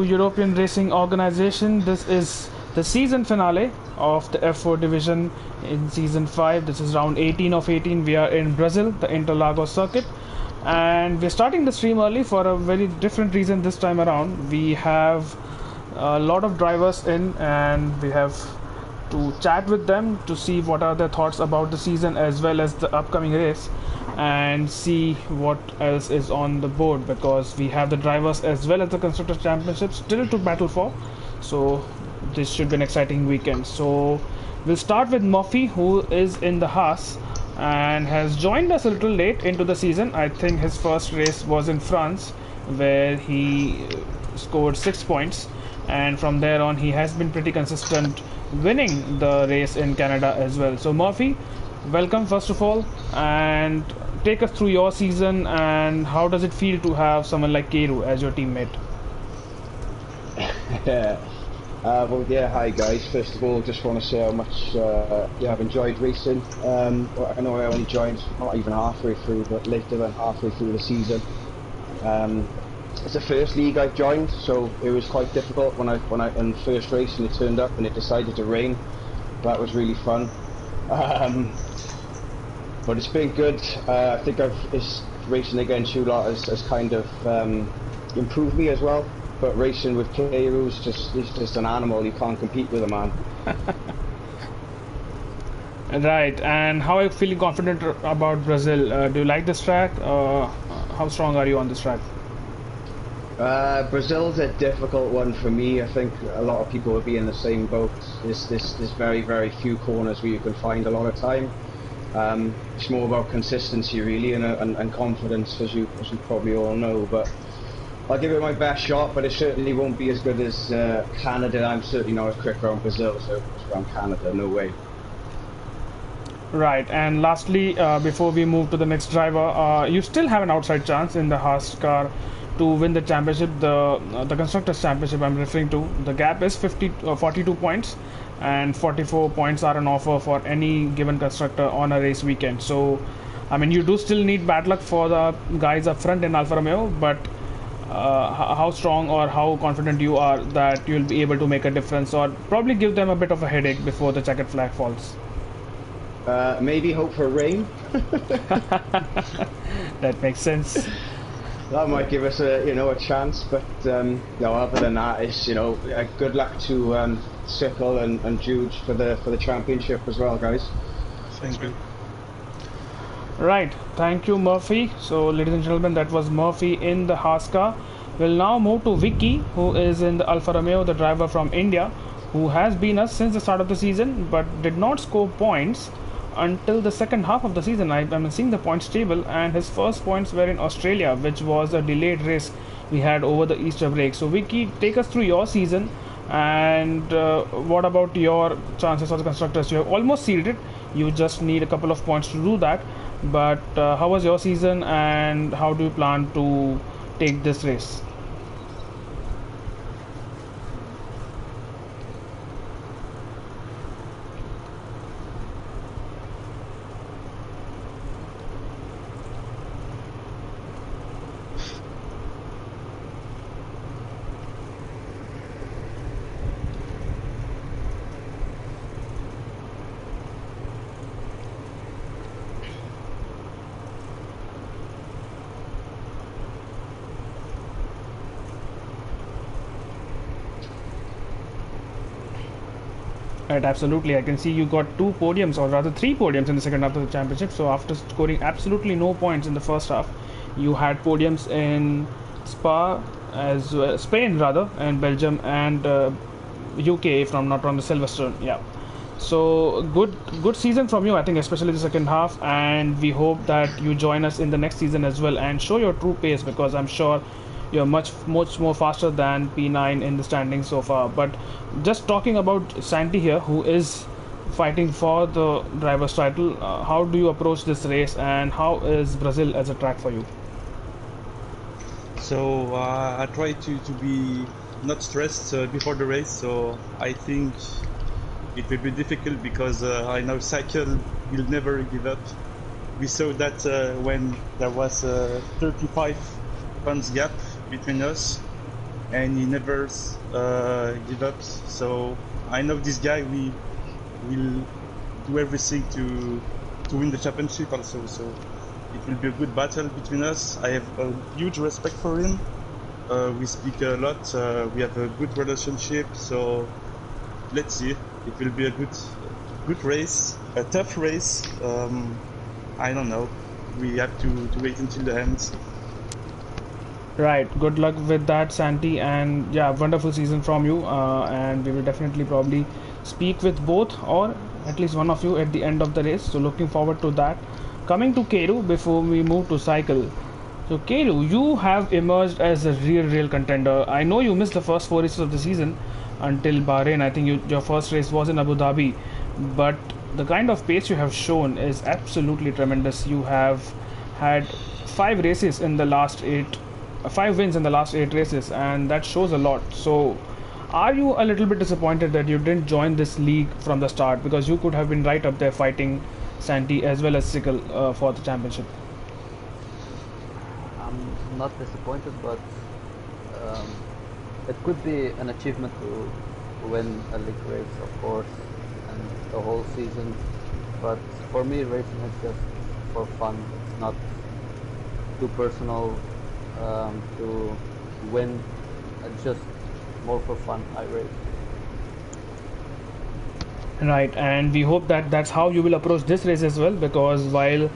European Racing Organization. This is the season finale of the F4 division in season 5. This is round 18 of 18. We are in Brazil, the Interlagos circuit, and we're starting the stream early for a very different reason this time around. We have a lot of drivers in, and we have to chat with them to see what are their thoughts about the season as well as the upcoming race, and see what else is on the board, because we have the drivers as well as the constructors championship still to battle for. So this should be an exciting weekend. So we'll start with Murphy, who is in the Haas and has joined us a little late into the season. I think his first race was in France, where he scored 6 points, and from there on he has been pretty consistent, winning the race in Canada as well. So Murphy, welcome first of all, and take us through your season and how does it feel to have someone like Keru as your teammate? Well, yeah, hi guys. First of all, just want to say how much I've enjoyed racing. I know I only joined not even halfway through, but later than halfway through the season. It's the first league I've joined, so it was quite difficult when I in the first race and it turned up and it decided to rain. That was really fun. But it's been good. I think racing against you lot has kind of improved me as well. But racing with Keru is just an animal. You can't compete with a man. Right. And how are you feeling confident about Brazil? Do you like this track? How strong are you on this track? Brazil's a difficult one for me. I think a lot of people will be in the same boat. There's very few corners where you can find a lot of time. It's more about consistency really and confidence, as you probably all know. But I'll give it my best shot, but it certainly won't be as good as Canada. I'm certainly not as quick around Brazil, so around Canada, no way. Right, and lastly, before we move to the next driver, you still have an outside chance in the Haas car to win the championship, the Constructors Championship I'm referring to. The gap is 42 points, and 44 points are an offer for any given constructor on a race weekend. So, I mean, you do still need bad luck for the guys up front in Alfa Romeo, but how strong or how confident you are that you'll be able to make a difference or probably give them a bit of a headache before the checkered flag falls? Maybe hope for rain. That makes sense. That might give us a chance, but other than that, it's good luck to Sickle and Jude for the championship as well, guys. Thank you. Right, thank you, Murphy. So, ladies and gentlemen, that was Murphy in the Haas car. We'll now move to Vicky, who is in the Alfa Romeo, the driver from India, who has been us since the start of the season, but did not score points until the second half of the season. I'm seeing the points table, and his first points were in Australia, which was a delayed race we had over the Easter break. So, Vicky, take us through your season, and what about your chances for the constructors? You have almost sealed it. You just need a couple of points to do that. But how was your season, and how do you plan to take this race? Right, absolutely. I can see you got 2 podiums, or rather 3 podiums in the second half of the championship. So after scoring absolutely no points in the first half, you had podiums in Spa, as well, Spain rather, and Belgium and UK, if I'm not wrong, the Silverstone. Yeah. So good season from you, I think, especially the second half, and we hope that you join us in the next season as well and show your true pace, because I'm sure you're much more faster than P9 in the standings so far. But just talking about Santi here, who is fighting for the driver's title, how do you approach this race, and how is Brazil as a track for you? So I try to be not stressed before the race, so I think it will be difficult because I know cycle will never give up. We saw that when there was 35 points gap between us, and he never give up. So I know this guy will do everything to win the championship also. So it will be a good battle between us. I have a huge respect for him. We speak a lot. We have a good relationship. So let's see. It will be a good race, a tough race. I don't know. We have to wait until the end. Right. Good luck with that, Santi, and yeah, wonderful season from you. And we will definitely probably speak with both or at least one of you at the end of the race. So looking forward to that. Coming to Keru before we move to cycle. So Keru, you have emerged as a real contender. I know you missed the first four races of the season until Bahrain. I think your first race was in Abu Dhabi, but the kind of pace you have shown is absolutely tremendous. You have had five wins in the last eight races, and that shows a lot. So, are you a little bit disappointed that you didn't join this league from the start, because you could have been right up there fighting Santi as well as Sickle for the championship? I'm not disappointed, but it could be an achievement to win a league race, of course, and the whole season. But for me, racing is just for fun. It's not too personal to win. It's just more for fun. I race. Right, and we hope that that's how you will approach this race as well, because while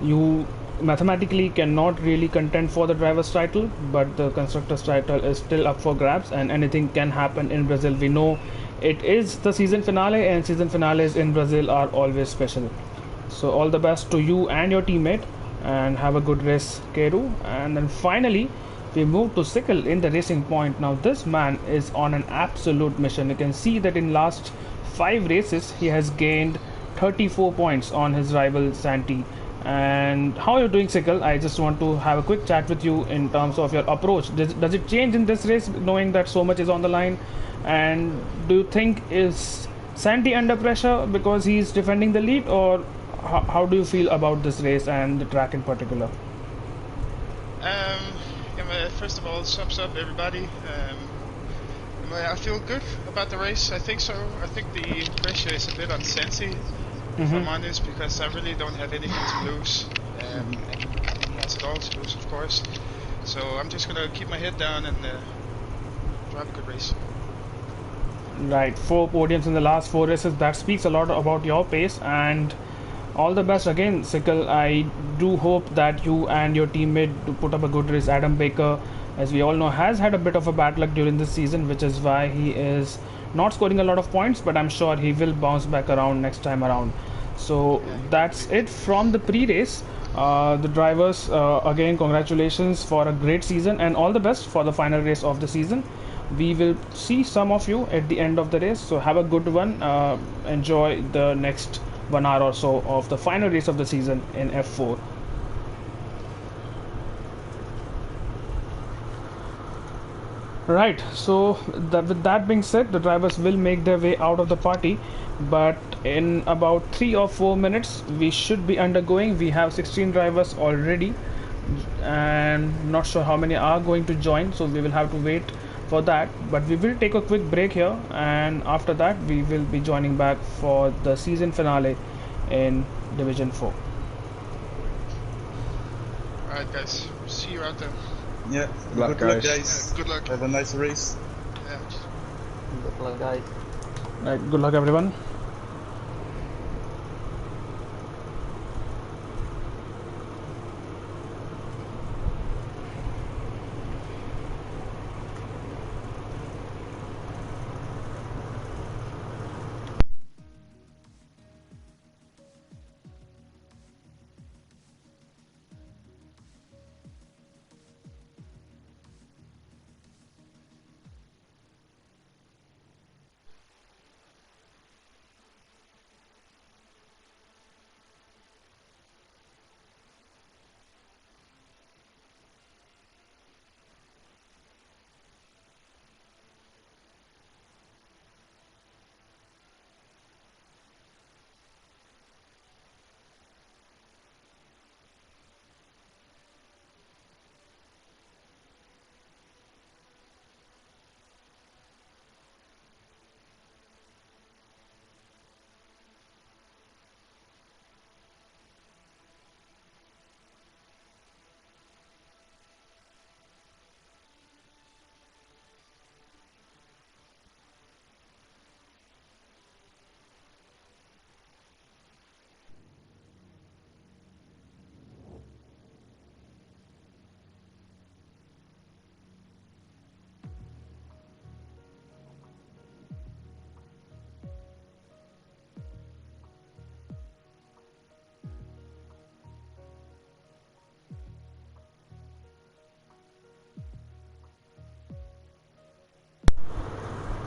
you mathematically cannot really contend for the driver's title, but the constructor's title is still up for grabs, and anything can happen in Brazil. We know it is the season finale, and season finales in Brazil are always special. So all the best to you and your teammate, and have a good race, Keru. And then finally, we move to Sickle in the racing point. Now this man is on an absolute mission. You can see that in last five races he has gained 34 points on his rival Santi. And how are you doing, Sickle? I just want to have a quick chat with you in terms of your approach. Does it change in this race knowing that so much is on the line? And do you think is Santi under pressure because he's defending the lead, or how do you feel about this race and the track in particular? First of all, thumbs up, everybody. I feel good about the race. I think so. I think the pressure is a bit on Santi, if I'm honest, because I really don't have anything to lose, and he has it all to lose, of course. So I'm just gonna keep my head down and drive a good race. Right, four podiums in the last four races. That speaks a lot about your pace, and all the best again, Sickle. I do hope that you and your teammate do put up a good race. Adam Baker, as we all know, has had a bit of a bad luck during this season, which is why he is not scoring a lot of points, but I'm sure he will bounce back around next time around. So that's it from the pre-race. The drivers, again, congratulations for a great season, and all the best for the final race of the season. We will see some of you at the end of the race, so have a good one. Enjoy the next 1 hour or so of the final race of the season in F4. Right, so with that being said, the drivers will make their way out of the party, but in about 3 or 4 minutes we should be undergoing. We have 16 drivers already, and not sure how many are going to join, so we will have to wait for that. But we will take a quick break here, and after that we will be joining back for the season finale in Division 4. Alright guys, see you out there. Yeah, Good luck, guys. Good luck. Have a nice race. Yeah. Good luck, guys. Right, good luck everyone.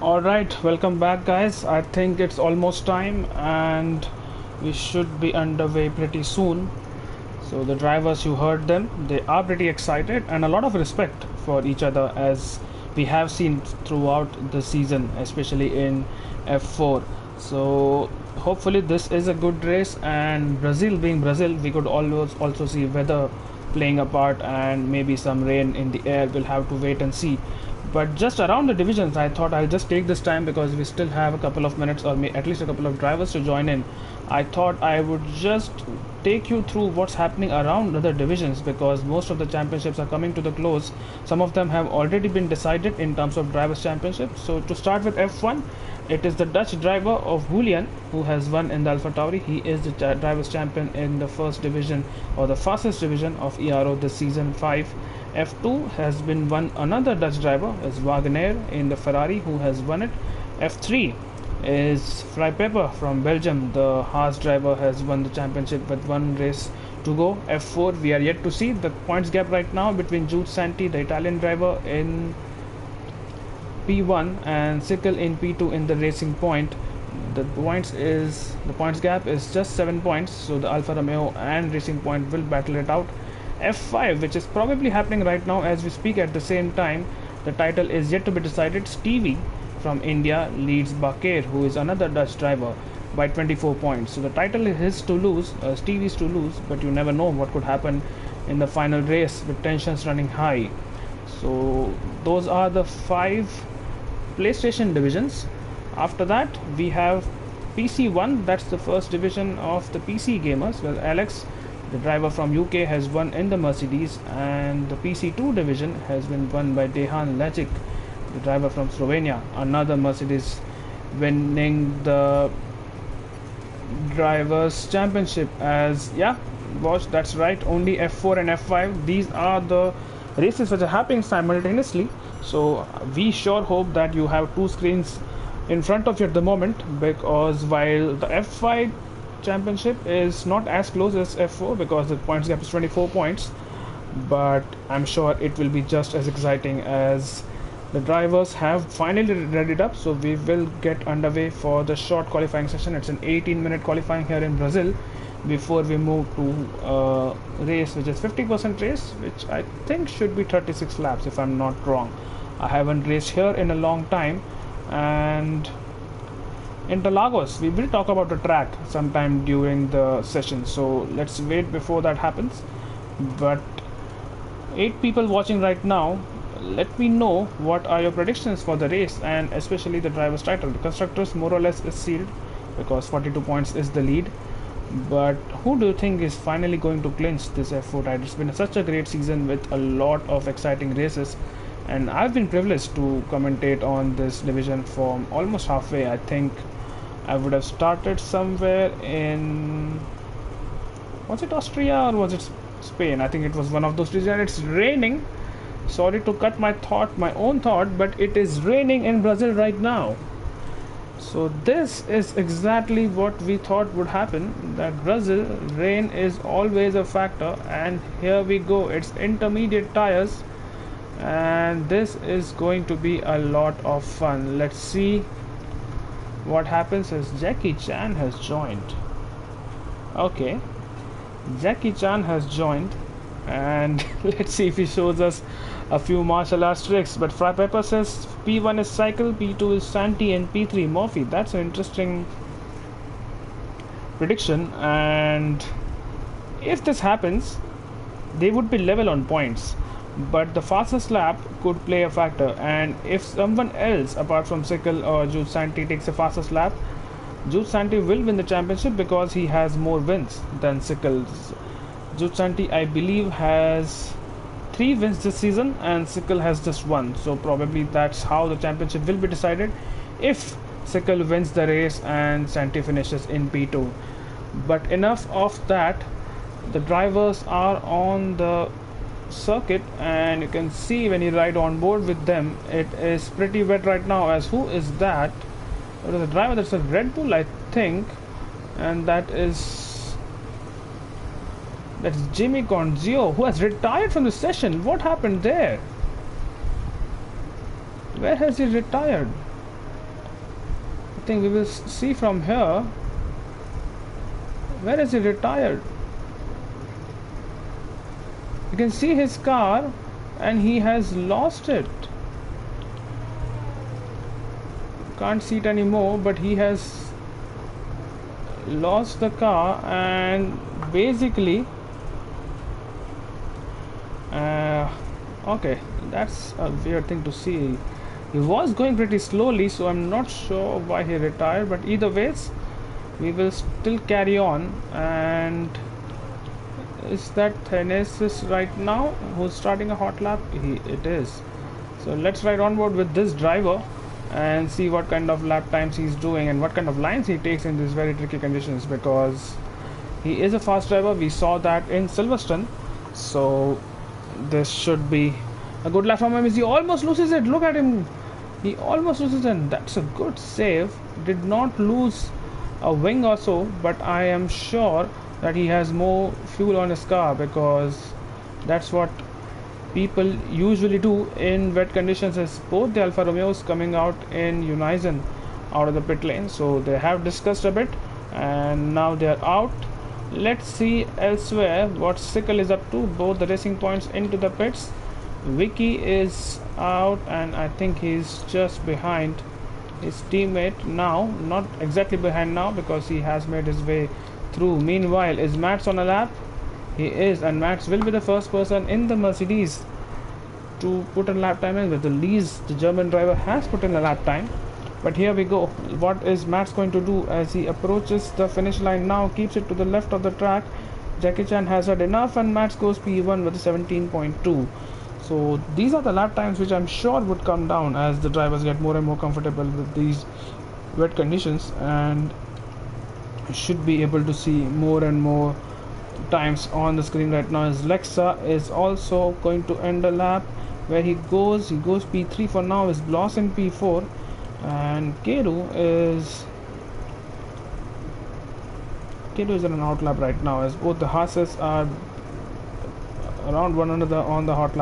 Alright, welcome back guys. I think it's almost time and we should be underway pretty soon. So the drivers, you heard them, they are pretty excited and a lot of respect for each other, as we have seen throughout the season, especially in F4. So hopefully this is a good race, and Brazil being Brazil, we could always also see weather playing a part and maybe some rain in the air. We'll have to wait and see. But just around the divisions, I thought I'll just take this time, because we still have a couple of minutes, or at least a couple of drivers to join in. I thought I would just take you through what's happening around other divisions, because most of the championships are coming to the close. Some of them have already been decided in terms of drivers championship. So to start with F1, it is the Dutch driver of Julien who has won in the Alpha Tauri. He is the drivers champion in the first division, or the fastest division of ERO this season 5. F2 has been won another Dutch driver, is Wagner in the Ferrari, who has won it. F3 is Fry Pepper from Belgium. The Haas driver has won the championship with one race to go. F4, we are yet to see the points gap right now between Julien SANTI, the Italian driver, in P1 and Sickle in P2 in the Racing Point. The points gap is just 7 points, so the Alfa Romeo and Racing Point will battle it out. F5, which is probably happening right now as we speak at the same time, the title is yet to be decided. Stevie from India leads Bakir, who is another Dutch driver, by 24 points. So the title is his to lose, Stevie's to lose, but you never know what could happen in the final race with tensions running high. So those are the 5 PlayStation divisions. After that we have PC1, that's the first division of the PC gamers. Well, Alex, the driver from UK, has won in the Mercedes, and the PC2 division has been won by Dejan Lajic, the driver from Slovenia, another Mercedes, winning the drivers championship. As watch, that's right, only F4 and F5, these are the races which are happening simultaneously. So we sure hope that you have 2 screens in front of you at the moment, because while the F5 championship is not as close as F4, because the points gap is 24 points, but I'm sure it will be just as exciting, as the drivers have finally readied up. So we will get underway for the short qualifying session. It's an 18-minute qualifying here in Brazil before we move to a race which is 50% race, which I think should be 36 laps if I'm not wrong. I haven't raced here in a long time. And Interlagos, we will talk about the track sometime during the session, so let's wait before that happens. But 8 people watching right now, let me know what are your predictions for the race, and especially the driver's title. The constructors more or less is sealed, because 42 points is the lead. But who do you think is finally going to clinch this F4 title? It's been such a great season with a lot of exciting races, and I've been privileged to commentate on this division from almost halfway. I think I would have started somewhere in, was it Austria or was it Spain? I think it was one of those regions. It's raining. Sorry to cut my own thought, but it is raining in Brazil right now. So this is exactly what we thought would happen, that Brazil, rain is always a factor, and here we go. It's intermediate tires, and this is going to be a lot of fun. Let's see what happens as Jackie Chan has joined. Okay, Jackie Chan has joined, and let's see if he shows us a few martial arts tricks. But Fry Pepper says P1 is Cycle, P2 is Santi, and P3 Murphy. That's an interesting prediction, and if this happens, they would be level on points, but the fastest lap could play a factor. And if someone else apart from Sickle or Julien SANTI takes the fastest lap, Julien SANTI will win the championship, because he has more wins than Sickle. Julien SANTI, I believe, has 3 wins this season, and Sickle has just 1. So probably that's how the championship will be decided, if Sickle wins the race and SANTI finishes in P2. But enough of that. The drivers are on the circuit, and you can see when you ride on board with them, it is pretty wet right now. As who is that? There is a driver, that's a Red Bull, I think, and that's Jimmy Conzio, who has retired from the session. What happened there? Where has he retired? I think we will see from here. Where is he retired? You can see his car and he has lost it. Can't see it anymore, but he has lost the car, and basically okay, that's a weird thing to see. He was going pretty slowly, so I'm not sure why he retired, but either ways we will still carry on. And is that Thenesis right now who's starting a hot lap? It is. So let's ride on board with this driver and see what kind of lap times he's doing and what kind of lines he takes in these very tricky conditions, because he is a fast driver. We saw that in Silverstone, so this should be a good lap from him. He almost loses it. Look at him. He almost loses it, and that's a good save. Did not lose a wing or so, but I am sure that he has more fuel on his car, because that's what people usually do in wet conditions. Is both the Alfa Romeos coming out in unison out of the pit lane, so they have discussed a bit and now they are out. Let's see elsewhere what Sickle is up to. Both the Racing Points into the pits. Vicky is out, and I think he's just behind his teammate now. Not exactly behind now, because he has made his way through. Meanwhile, is Mats on a lap? He is, and Mats will be the first person in the Mercedes to put a lap time in. With the Lees, the German driver, has put in a lap time. But here we go. What is Mats going to do as he approaches the finish line now? Keeps it to the left of the track. Jackie Chan has had enough, and Mats goes P1 with a 17.2. So these are the lap times which I'm sure would come down as the drivers get more and more comfortable with these wet conditions, and should be able to see more and more times on the screen right now. As Lexa is also going to end a lap. Where he goes P3 for now. Is Bloss in P4, and Kedu is in an out lap right now, as both the Haas's are around one another on the out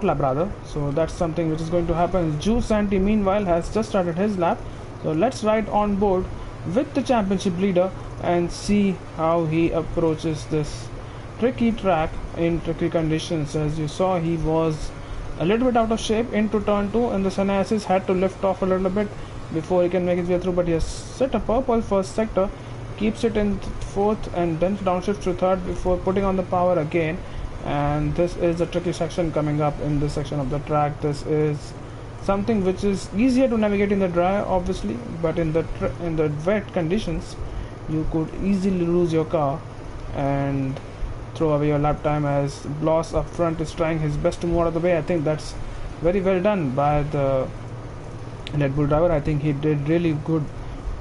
lap rather. So that's something which is going to happen. Julien SANTI meanwhile has just started his lap, so let's ride on board with the championship leader and see how he approaches this tricky track in tricky conditions. As you saw, he was a little bit out of shape into turn 2, and the Sanasis had to lift off a little bit before he can make his way through, but he has set a purple first sector, keeps it in fourth, and then downshifts to third before putting on the power again. And this is a tricky section coming up in this section of the track. This is something which is easier to navigate in the dry, obviously, but in the wet conditions you could easily lose your car and throw away your lap time, as Bloss up front is trying his best to move out of the way. I think that's very well done by the Red Bull driver. I think he did really good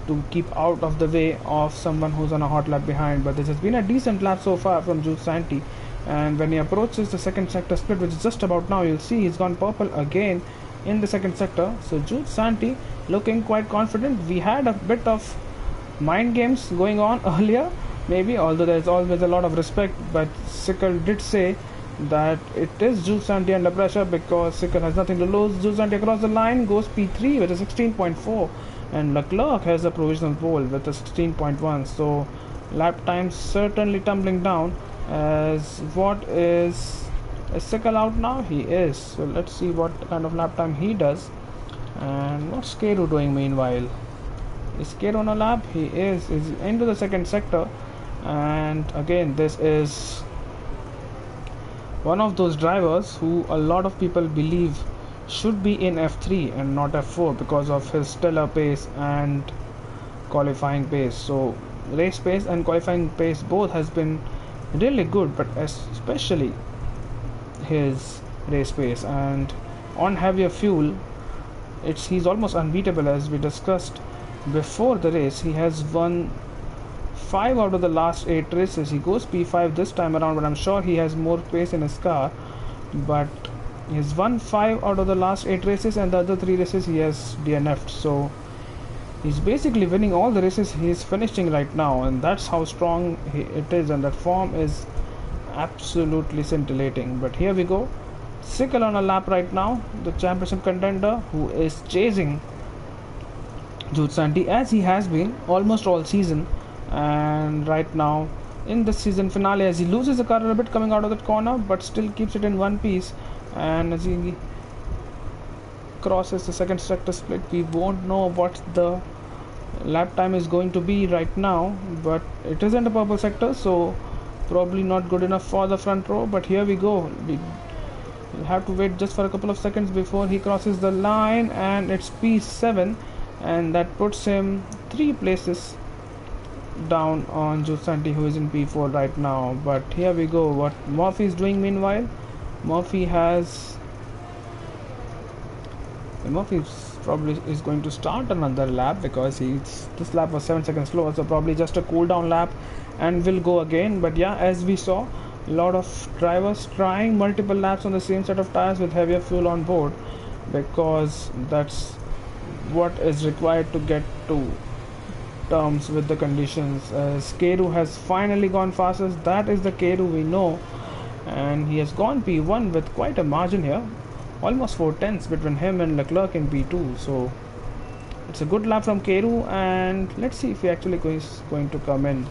to keep out of the way of someone who's on a hot lap behind. But this has been a decent lap so far from Julien SANTI, and when he approaches the second sector split, which is just about now, you'll see he's gone purple again in the second sector. So Julien SANTI looking quite confident. We had a bit of mind games going on earlier, maybe, although there's always a lot of respect, but Sickle did say that it is Julien SANTI under pressure because Sickle has nothing to lose. Julien SANTI across the line goes P3 with a 16.4, and Leclerc has a provisional pole with a 16.1. So lap time certainly tumbling down. As what is Sickle out now? He is. So let's see what kind of lap time he does. And what's Keru doing meanwhile? Is Keru on a lap? He is into the second sector. And again, this is one of those drivers who a lot of people believe should be in F3 and not F4 because of his stellar pace and qualifying pace. So race pace and qualifying pace both has been really good, but especially his race pace, and on heavier fuel he's almost unbeatable. As we discussed before the race, he has won 5 out of the last 8 races. He goes P5 this time around, but I'm sure he has more pace in his car. But he's won 5 out of the last 8 races, and the other 3 races he has DNF'd. So he's basically winning all the races he's finishing right now, and that's how strong it is, and that form is absolutely scintillating. But here we go, Sickle on a lap right now, the championship contender who is chasing Julien SANTI, as he has been almost all season. And right now in the season finale, as he loses the car a bit coming out of that corner, but still keeps it in one piece. And as he crosses the second sector split, we won't know what the lap time is going to be right now, but it isn't a purple sector, so probably not good enough for the front row. But here we go, we'll have to wait just for a couple of seconds before he crosses the line, and it's P7, and that puts him 3 places down on Julien SANTI, who is in P4 right now. But here we go, what Murphy is doing meanwhile. Murphy probably is going to start another lap, because this lap was 7 seconds slower, so probably just a cool down lap and will go again. But yeah, as we saw, a lot of drivers trying multiple laps on the same set of tires with heavier fuel on board, because that's what is required to get to terms with the conditions. As Keru has finally gone fastest, that is the Keru we know, and he has gone P1 with quite a margin here, almost 4 tenths between him and Leclerc in P2. So it's a good lap from Keru, and let's see if he actually is going to come in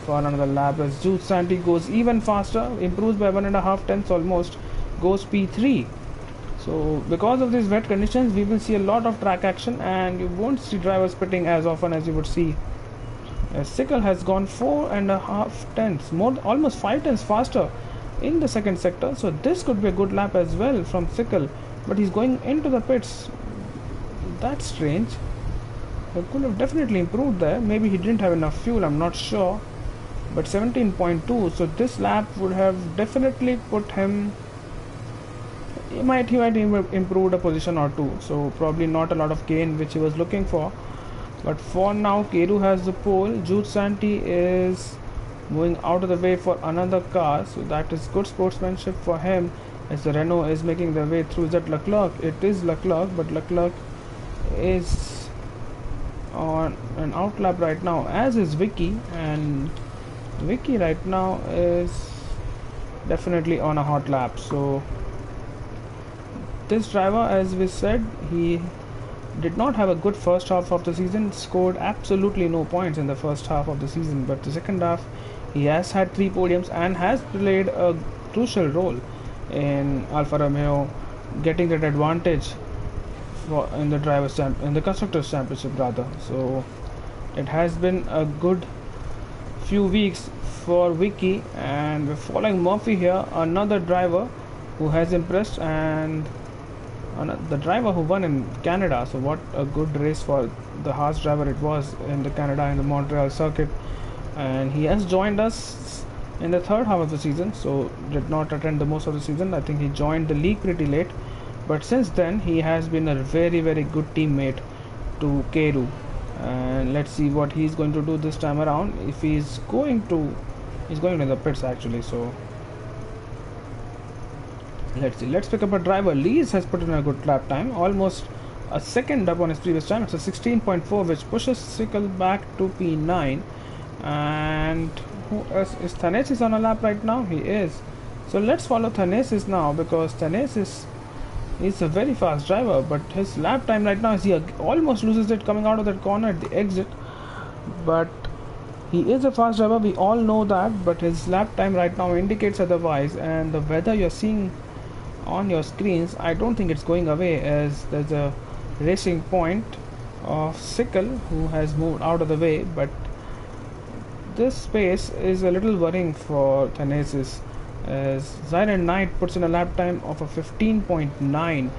for another lap, as Julien SANTI goes even faster, improves by 1.5 tenths almost, goes P3. So because of these wet conditions, we will see a lot of track action, and you won't see drivers pitting as often as you would see. As Sickle has gone 4.5 tenths, almost 5 tenths faster in the second sector, so this could be a good lap as well from Sickle. But he's going into the pits. That's strange. He could have definitely improved there. Maybe he didn't have enough fuel, I'm not sure. But 17.2, so this lap would have definitely put him, he might improved a position or two, so probably not a lot of gain which he was looking for. But for now, Keru has the pole. Julien SANTI is moving out of the way for another car, so that is good sportsmanship for him, as the Renault is making their way through. Is that Leclerc? It is Leclerc, but Leclerc is on an out lap right now, as is Vicky, and Vicky right now is definitely on a hot lap. So this driver, as we said, he did not have a good first half of the season, scored absolutely no points in the first half of the season, but the second half he has had 3 podiums and has played a crucial role in Alfa Romeo getting that advantage in the Constructors' Championship rather. So it has been a good few weeks for Vicky, and we're following Murphy here, another driver who has impressed, and the driver who won in Canada. So what a good race for the Haas driver it was in the Canada, in the Montreal circuit. And he has joined us in the third half of the season, so did not attend the most of the season. I think he joined the league pretty late, but since then he has been a very good teammate to Keru. And let's see what he's going to do this time around. If he's going to the pits actually, so let's see. Let's pick up a driver. Lees has put in a good lap time, almost a second up on his previous time. It's a 16.4, which pushes Sickle back to P9. And who else is Thanesis on a lap right now? He is. So let's follow Thanesis now, because Thanesis is a very fast driver, but his lap time right now is he almost loses it coming out of that corner at the exit. But he is a fast driver, we all know that, but his lap time right now indicates otherwise. And the weather you're seeing on your screens, I don't think it's going away, as there's a racing point of Sickle who has moved out of the way. But this space is a little worrying for Thanesis, as Zyron Knight puts in a lap time of a 15.9.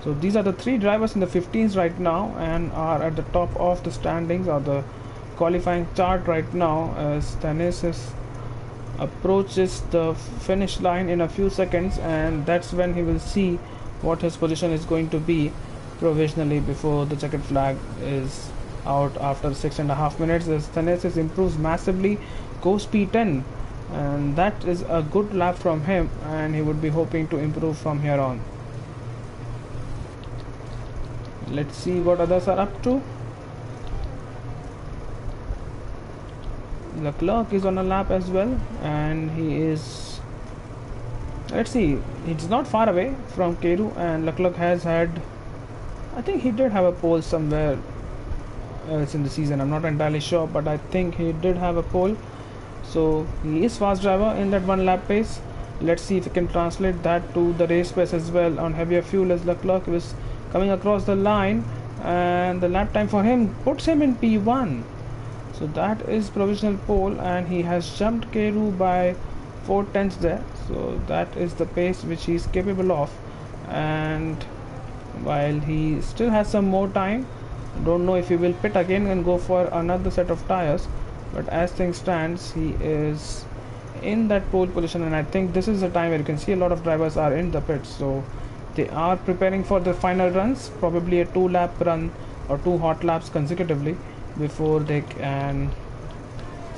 so these are the 3 drivers in the 15s right now, and are at the top of the standings or the qualifying chart right now, as Thanesis approaches the finish line in a few seconds, and that's when he will see what his position is going to be provisionally before the checkered flag is out after 6.5 minutes. As Thanesis improves massively, goes P10, and that is a good lap from him, and he would be hoping to improve from here on. Let's see what others are up to. Leclerc is on a lap as well, and he is, let's see, it's not far away from Keru, and Leclerc has had, I think he did have a pole somewhere else in the season. I'm not entirely sure, but I think he did have a pole. So he is fast driver in that 1 lap pace. Let's see if we can translate that to the race pace as well. On heavier fuel, as Leclerc was coming across the line, and the lap time for him puts him in P1. So that is provisional pole, and he has jumped Keru by 4/10 there. So that is the pace which he is capable of. And while he still has some more time, don't know if he will pit again and go for another set of tires, but as things stands, he is in that pole position, and I think this is the time where you can see a lot of drivers are in the pits. So they are preparing for the final runs, probably a 2-lap run or 2 hot laps consecutively before they can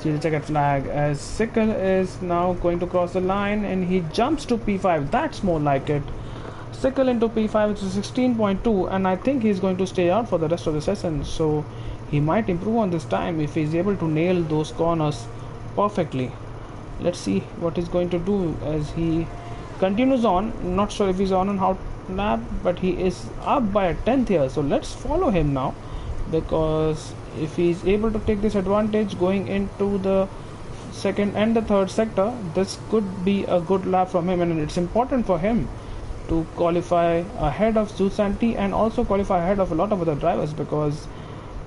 see the checkered flag, as Sickle is now going to cross the line and he jumps to P5. That's more like it. Sickle into P5, which is 16.2, and I think he's going to stay out for the rest of the session. So he might improve on this time if he's able to nail those corners perfectly. Let's see what he's going to do as he continues on. Not sure if he's on an hot lap, but he is up by a 10th here. So let's follow him now, because if he's able to take this advantage going into the second and the third sector, this could be a good lap from him, and it's important for him to qualify ahead of Julien SANTI and also qualify ahead of a lot of other drivers, because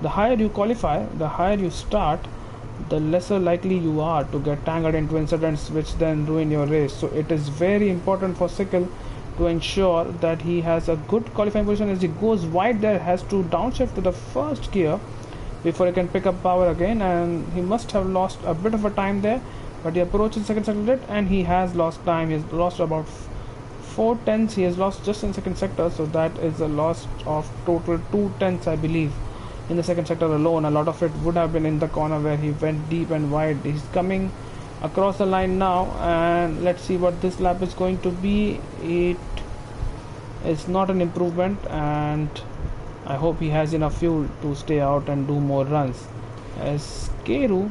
the higher you qualify, the higher you start, the lesser likely you are to get tangled into incidents which then ruin your race. So it is very important for Sickle to ensure that he has a good qualifying position. As he goes wide there, has to downshift to the first gear before he can pick up power again, and he must have lost a bit of a time there, but he approaches second sector and he has lost time. He has lost about 4/10. He has lost just in second sector, so that is a loss of total 2/10, I believe, in the second sector alone. A lot of it would have been in the corner where he went deep and wide. He's coming across the line now, and let's see what this lap is going to be. It is not an improvement, and I hope he has enough fuel to stay out and do more runs, as Keru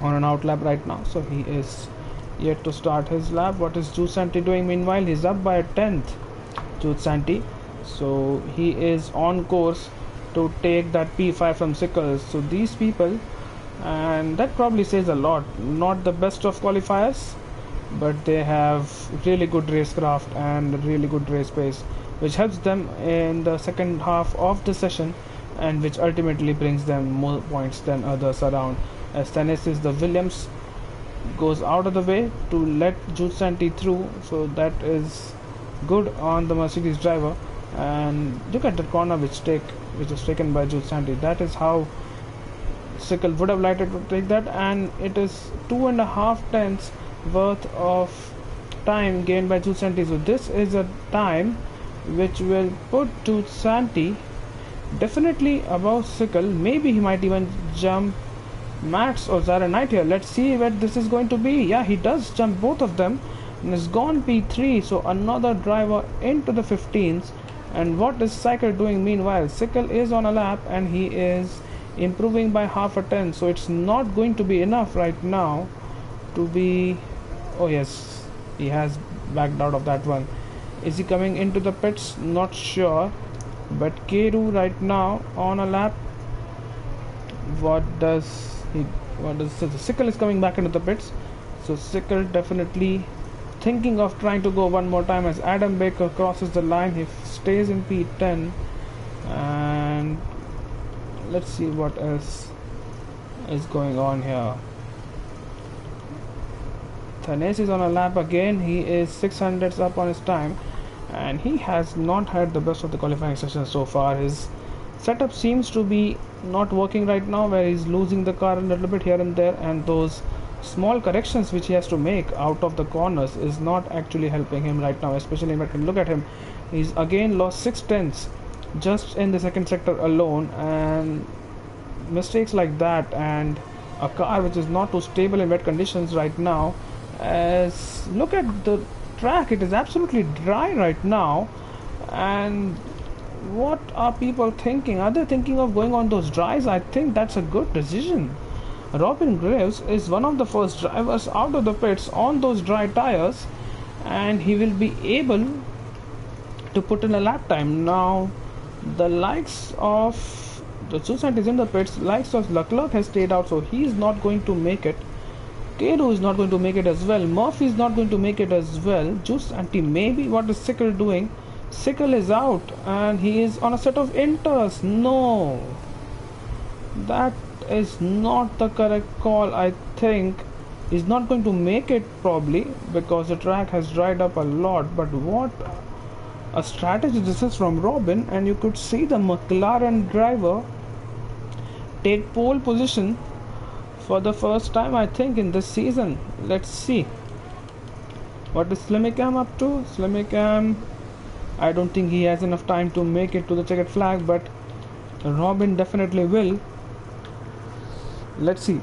on an out lap right now, so he is yet to start his lap. What is Julien SANTI doing? Meanwhile, he's up by a 10th, Julien SANTI, so he is on course to take that P5 from Sickle. So these people, and that probably says a lot, not the best of qualifiers, but they have really good racecraft and really good race pace, which helps them in the second half of the session, and which ultimately brings them more points than others around. As Tennessee, the Williams goes out of the way to let Julien SANTI through, so that is good on the Mercedes driver. And look at the corner which was taken by Julien SANTI. That is how Sickle would have liked to take that, and it is 2.5 worth of time gained by Julien SANTI. So this is a time which will put Julien SANTI definitely above Sickle. Maybe he might even jump Max or Zara Knight here. Let's see what this is going to be. Yeah, he does jump both of them and is gone P3, so another driver into the 15s. And what is Sickle doing meanwhile? Sickle is on a lap and he is improving by half a 10, so it's not going to be enough right now to be... Oh yes, he has backed out of that one. Is he coming into the pits? Not sure, but Keru right now on a lap. So Sickle is coming back into the pits, so Sickle definitely thinking of trying to go one more time. As Adam Baker crosses the line, he stays in P10, and let's see what else is going on here. Tennessee is on a lap again. He is 600s up on his time, and he has not had the best of the qualifying session so far. His setup seems to be not working right now, where he's losing the car a little bit here and there, and those small corrections which he has to make out of the corners is not actually helping him right now, especially when look at him. He's again lost 6/10 just in the second sector alone, and mistakes like that, and a car which is not too stable in wet conditions right now. As look at the track, it is absolutely dry right now, and what are people thinking? Are they thinking of going on those dries? I think that's a good decision. Robin Graves is one of the first drivers out of the pits on those dry tires, and he will be able to put in a lap time. Now the likes of The Susant is in the pits. Likes of Leclerc has stayed out, so he is not going to make it. Kedu is not going to make it as well. Murphy is not going to make it as well. Juice Anti, maybe. What is Sickle doing? Sickle is out and he is on a set of inters. No, that is not the correct call. I think he's not going to make it probably because the track has dried up a lot. But what a strategy this is from Robin, and you could see the McLaren driver take pole position for the first time I think in this season. Let's see what is Slimicam up to. Slimicam, I don't think he has enough time to make it to the checkered flag, but Robin definitely will. Let's see.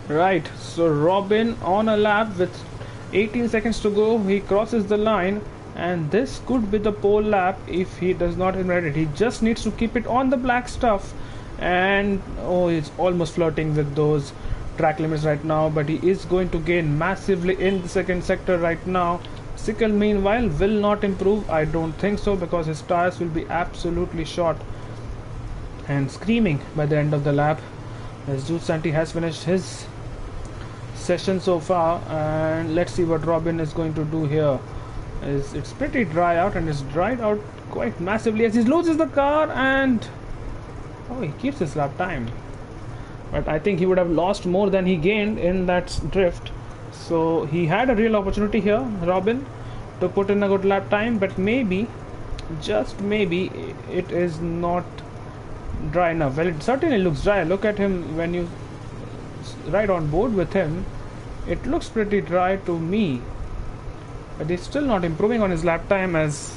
Right, so Robin on a lap with 18 seconds to go, he crosses the line, and this could be the pole lap if he does not invert it. He just needs to keep it on the black stuff, and oh, he's almost flirting with those track limits right now, but he is going to gain massively in the second sector right now. Sickle meanwhile will not improve, I don't think so, because his tires will be absolutely short and screaming by the end of the lap, as Jules Santi has finished his session so far. And let's see what Robin is going to do here. It's pretty dry out, and it's dried out quite massively as he loses the car, and oh, he keeps his lap time, but I think he would have lost more than he gained in that drift. So he had a real opportunity here, Robin, to put in a good lap time, but maybe, just maybe, it is not dry enough. Well, it certainly looks dry. Look at him when you ride on board with him. It looks pretty dry to me, but he's still not improving on his lap time. As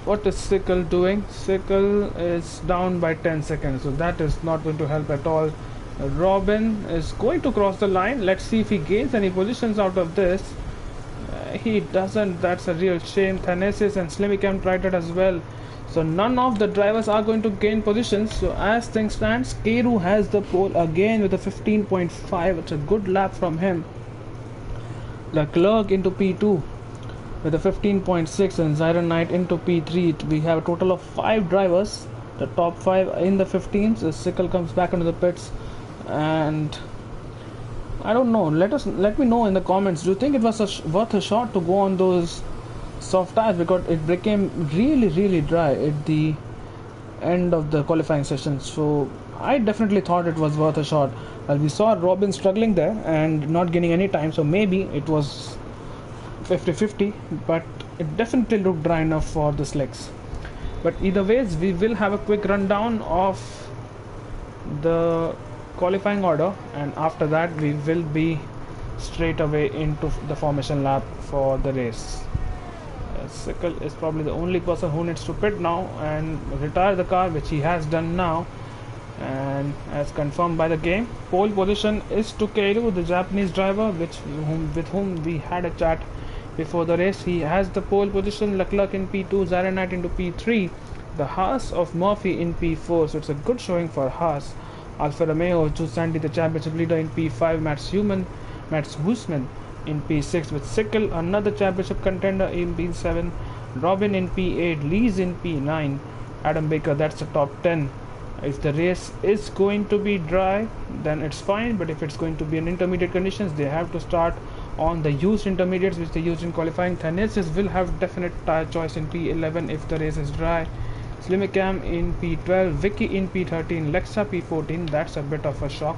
what is Sickle doing? Sickle is down by 10 seconds, so that is not going to help at all. Robin is going to cross the line. Let's see if he gains any positions out of this. He doesn't. That's a real shame. Thanesis and Slimicam tried it as well, so none of the drivers are going to gain positions. So as things stand, Keru has the pole again with a 15.5. It's a good lap from him. Leclerc into P2 with a 15.6, and Zyron Knight into P3. We have a total of 5 drivers, the top 5 in the 15s. So Sickle comes back into the pits, and I don't know, let me know in the comments, do you think it was worth a shot to go on those soft tires, because it became really dry at the end of the qualifying session. So I definitely thought it was worth a shot. Well, we saw Robin struggling there and not gaining any time, so maybe it was 50-50, but it definitely looked dry enough for the slicks. But either ways, we will have a quick rundown of the qualifying order, and after that we will be straight away into the formation lap for the race. Sickle is probably the only person who needs to pit now and retire the car, which he has done now, and as confirmed by the game, pole position is to Keru, the Japanese driver, with whom we had a chat before the race. He has the pole position. Leclerc in P2, Zyron Knight into P3, the Haas of Murphy in P4, so it's a good showing for Haas. Alfa Romeo, Jules Santi, the championship leader, in P5, Mats Huisman in P6, with Sickle, another championship contender, in P7, Robin in P8, Lees in P9, Adam Baker, that's the top 10. If the race is going to be dry, then it's fine, but if it's going to be in intermediate conditions, they have to start on the used intermediates which they used in qualifying. Thanesis will have definite tire choice in P11 if the race is dry. Slimicam in P12, Vicky in P13, Lexa P14, that's a bit of a shock.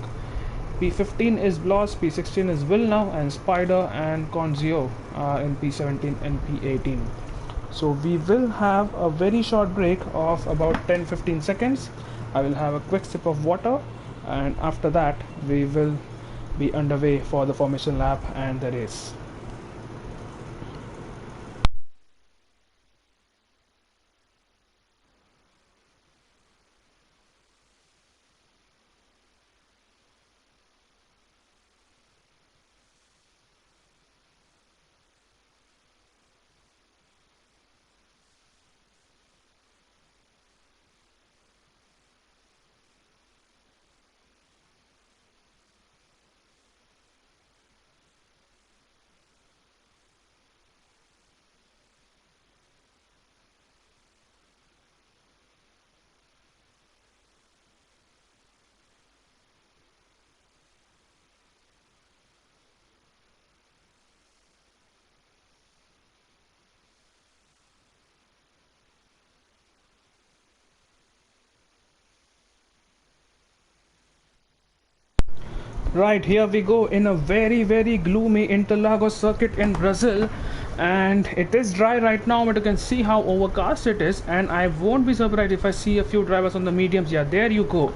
P15 is Bloss, P16 is Will now, and Spider and Conzio in P17 and P18. So we will have a very short break of about 10-15 seconds. I will have a quick sip of water, and after that we will be underway for the formation lap and the race. Right, here we go in a very gloomy Interlagos circuit in Brazil, and it is dry right now, but you can see how overcast it is, and I won't be surprised if I see a few drivers on the mediums. Yeah, there you go,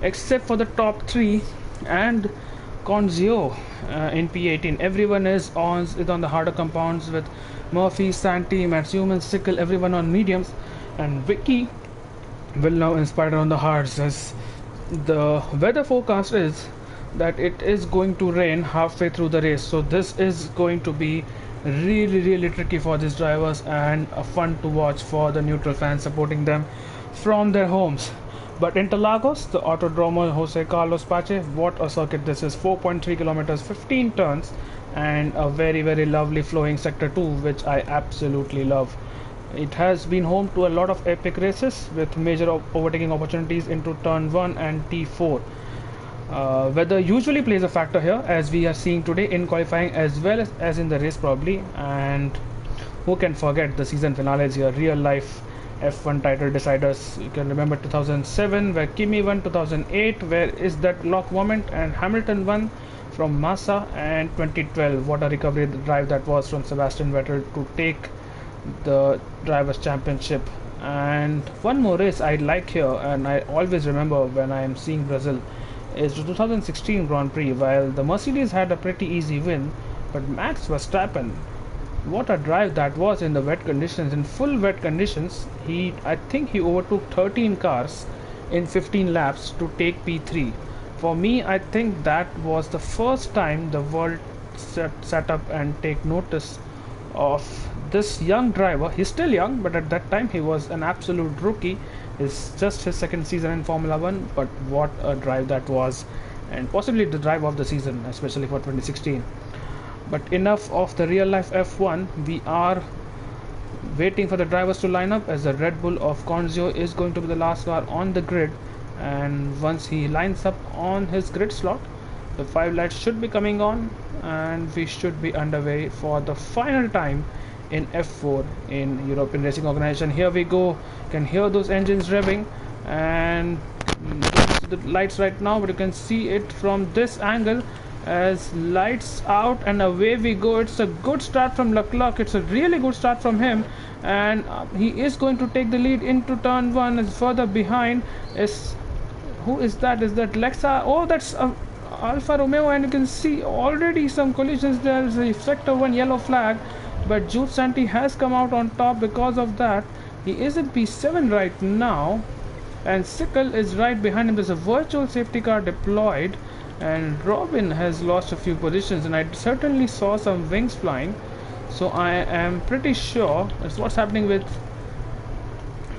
except for the top three and Conzio in P18. Everyone is on the harder compounds with Murphy, Santi, Matsuman, Sickle, everyone on mediums, and Vicky will now inspire on the hards, as the weather forecast is that it is going to rain halfway through the race. So this is going to be really tricky for these drivers, and a fun to watch for the neutral fans supporting them from their homes. But Interlagos, the Autodromo Jose Carlos Pache, what a circuit this is. 4.3 kilometers, 15 turns, and a very lovely flowing sector 2, which I absolutely love. It has been home to a lot of epic races with major overtaking opportunities into turn 1 and T4. Weather usually plays a factor here, as we are seeing today in qualifying as well as in the race probably. And who can forget the season finales here, real life F1 title deciders. You can remember 2007 where Kimi won, 2008 where is that lock moment, and Hamilton won from Massa, and 2012 what a recovery drive that was from Sebastian Vettel to take the drivers championship. And one more race I like here, and I always remember when I am seeing Brazil, is the 2016 Grand Prix. While the Mercedes had a pretty easy win, but Max Verstappen, what a drive that was in the wet conditions, in full wet conditions. I think he overtook 13 cars in 15 laps to take P3. For me, I think that was the first time the world sat up and take notice of this young driver. He's still young, but at that time he was an absolute rookie. It's just his second season in Formula 1, but what a drive that was, and possibly the drive of the season, especially for 2016. But enough of the real life F1. We are waiting for the drivers to line up, as the Red Bull of Conzio is going to be the last car on the grid, and once he lines up on his grid slot, the 5 lights should be coming on, and we should be underway for the final time in F4 in European Racing Organization. Here we go, can hear those engines revving, and the lights right now, but you can see it from this angle as lights out, and away we go. It's a good start from Leclerc, it's a really good start from him, and he is going to take the lead into turn 1. As further behind is, who is that? Is that Lexa? Oh, that's Alfa Romeo, and you can see already some collisions. There is a sector 1 yellow flag, but Julien SANTI has come out on top because of that. He is in P7 right now, and Sickle is right behind him. There's a virtual safety car deployed, and Robin has lost a few positions, and I certainly saw some wings flying, so I am pretty sure that's what's happening with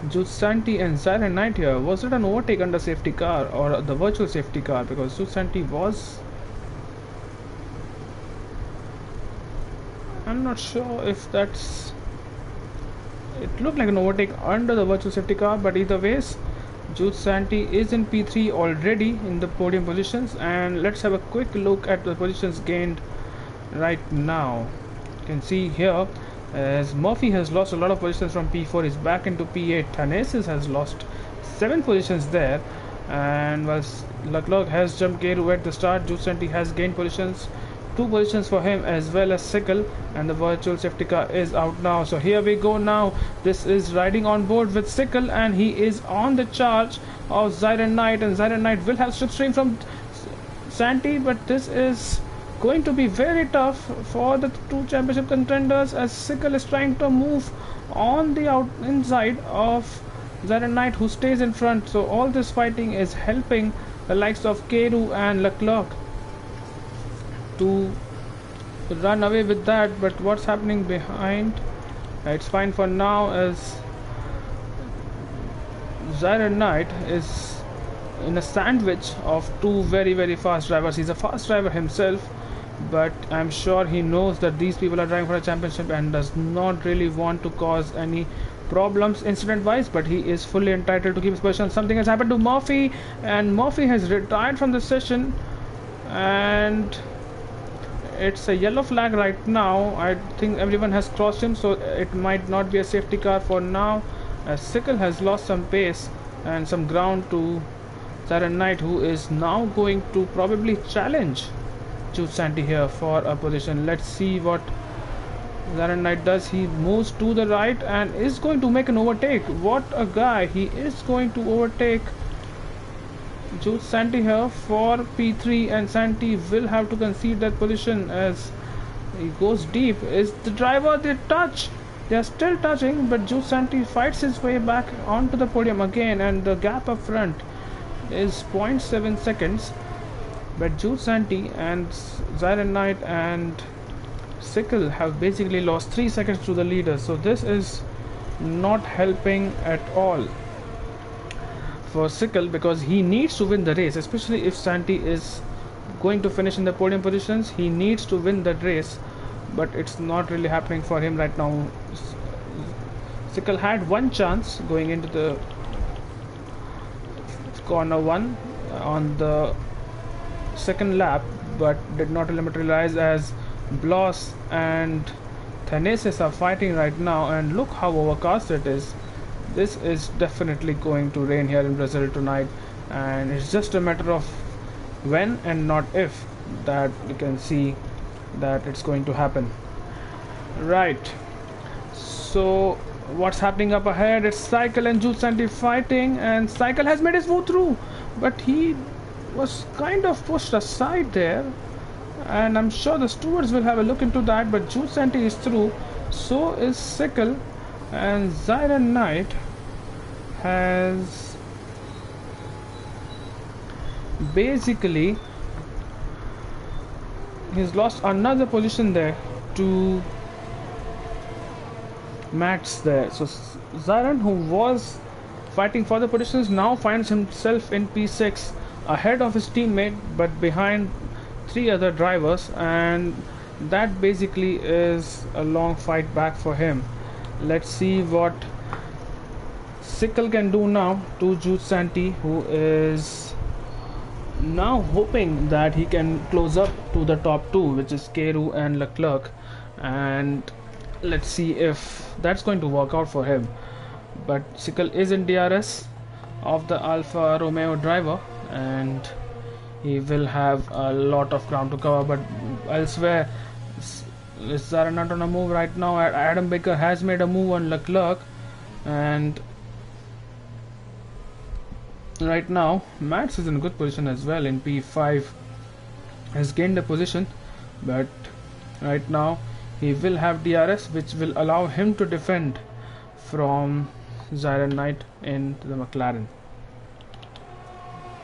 Julien SANTI and Siren Knight here. Was it an overtake under safety car or the virtual safety car? Because Julien SANTI was, I'm not sure if that's, it looked like an overtake under the virtual safety car, but either ways Julien SANTI is in P3 already in the podium positions. And let's have a quick look at the positions gained right now. You can see here as Murphy has lost a lot of positions from P4, he's back into P8. Tanesis has lost 7 positions there, and whilst Leclerc has jumped Geru at the start, Julien SANTI has gained positions, 2 positions for him as well as Sickle, and the virtual safety car is out now. So here we go now. This is riding on board with Sickle, and he is on the charge of Siren Knight, and Siren Knight will have slipstream from SANTI, but this is going to be very tough for the 2 championship contenders, as Sickle is trying to move on the inside of Siren Knight, who stays in front. So all this fighting is helping the likes of Keru and Leclerc to run away with that. But what's happening behind, it's fine for now, as Siren Knight is in a sandwich of 2 very fast drivers. He's a fast driver himself, but I'm sure he knows that these people are driving for a championship and does not really want to cause any problems incident wise, but he is fully entitled to keep his position. Something has happened to Murphy, and Murphy has retired from the session, and it's a yellow flag right now. I think everyone has crossed him, so it might not be a safety car for now, as Sickle has lost some pace and some ground to Siren Knight, who is now going to probably challenge Jude Santi here for a position. Let's see what Siren Knight does. He moves to the right and is going to make an overtake. What a guy! He is going to overtake Jude Santi here for P3, and Santi will have to concede that position as he goes deep. Is the driver, they touch? They are still touching, but Jude Santi fights his way back onto the podium again, and the gap up front is 0.7 seconds. But Jude Santi and Siren Knight and Sickle have basically lost 3 seconds to the leader, so this is not helping at all for Sickle, because he needs to win the race, especially if Santi is going to finish in the podium positions. He needs to win that race, but it's not really happening for him right now. Sickle had one chance going into the corner 1 on the second lap, but did not materialize as Bloss and Thanasis are fighting right now, and look how overcast it is. This is definitely going to rain here in Brazil tonight, and it's just a matter of when and not if that we can see that it's going to happen. Right, so what's happening up ahead? It's Cycle and Jude Santi fighting, and Cycle has made his move through, but he was kind of pushed aside there, and I'm sure the stewards will have a look into that. But Jude Santi is through, so is Sickle, and Siren Knight has basically he's lost another position there to Mats there. So Siren, who was fighting for the positions, now finds himself in P6 ahead of his teammate, but behind 3 other drivers, and that basically is a long fight back for him. Let's see what Sickle can do now to Jude Santi, who is now hoping that he can close up to the top 2, which is Keru and Leclerc, and let's see if that's going to work out for him. But Sickle is in DRS of the Alfa Romeo driver, and he will have a lot of ground to cover. But elsewhere, Siren not on a move right now. Adam Baker has made a move on Leclerc, and right now Mats is in a good position as well in P5, has gained a position, but right now he will have DRS, which will allow him to defend from Siren Knight in the McLaren.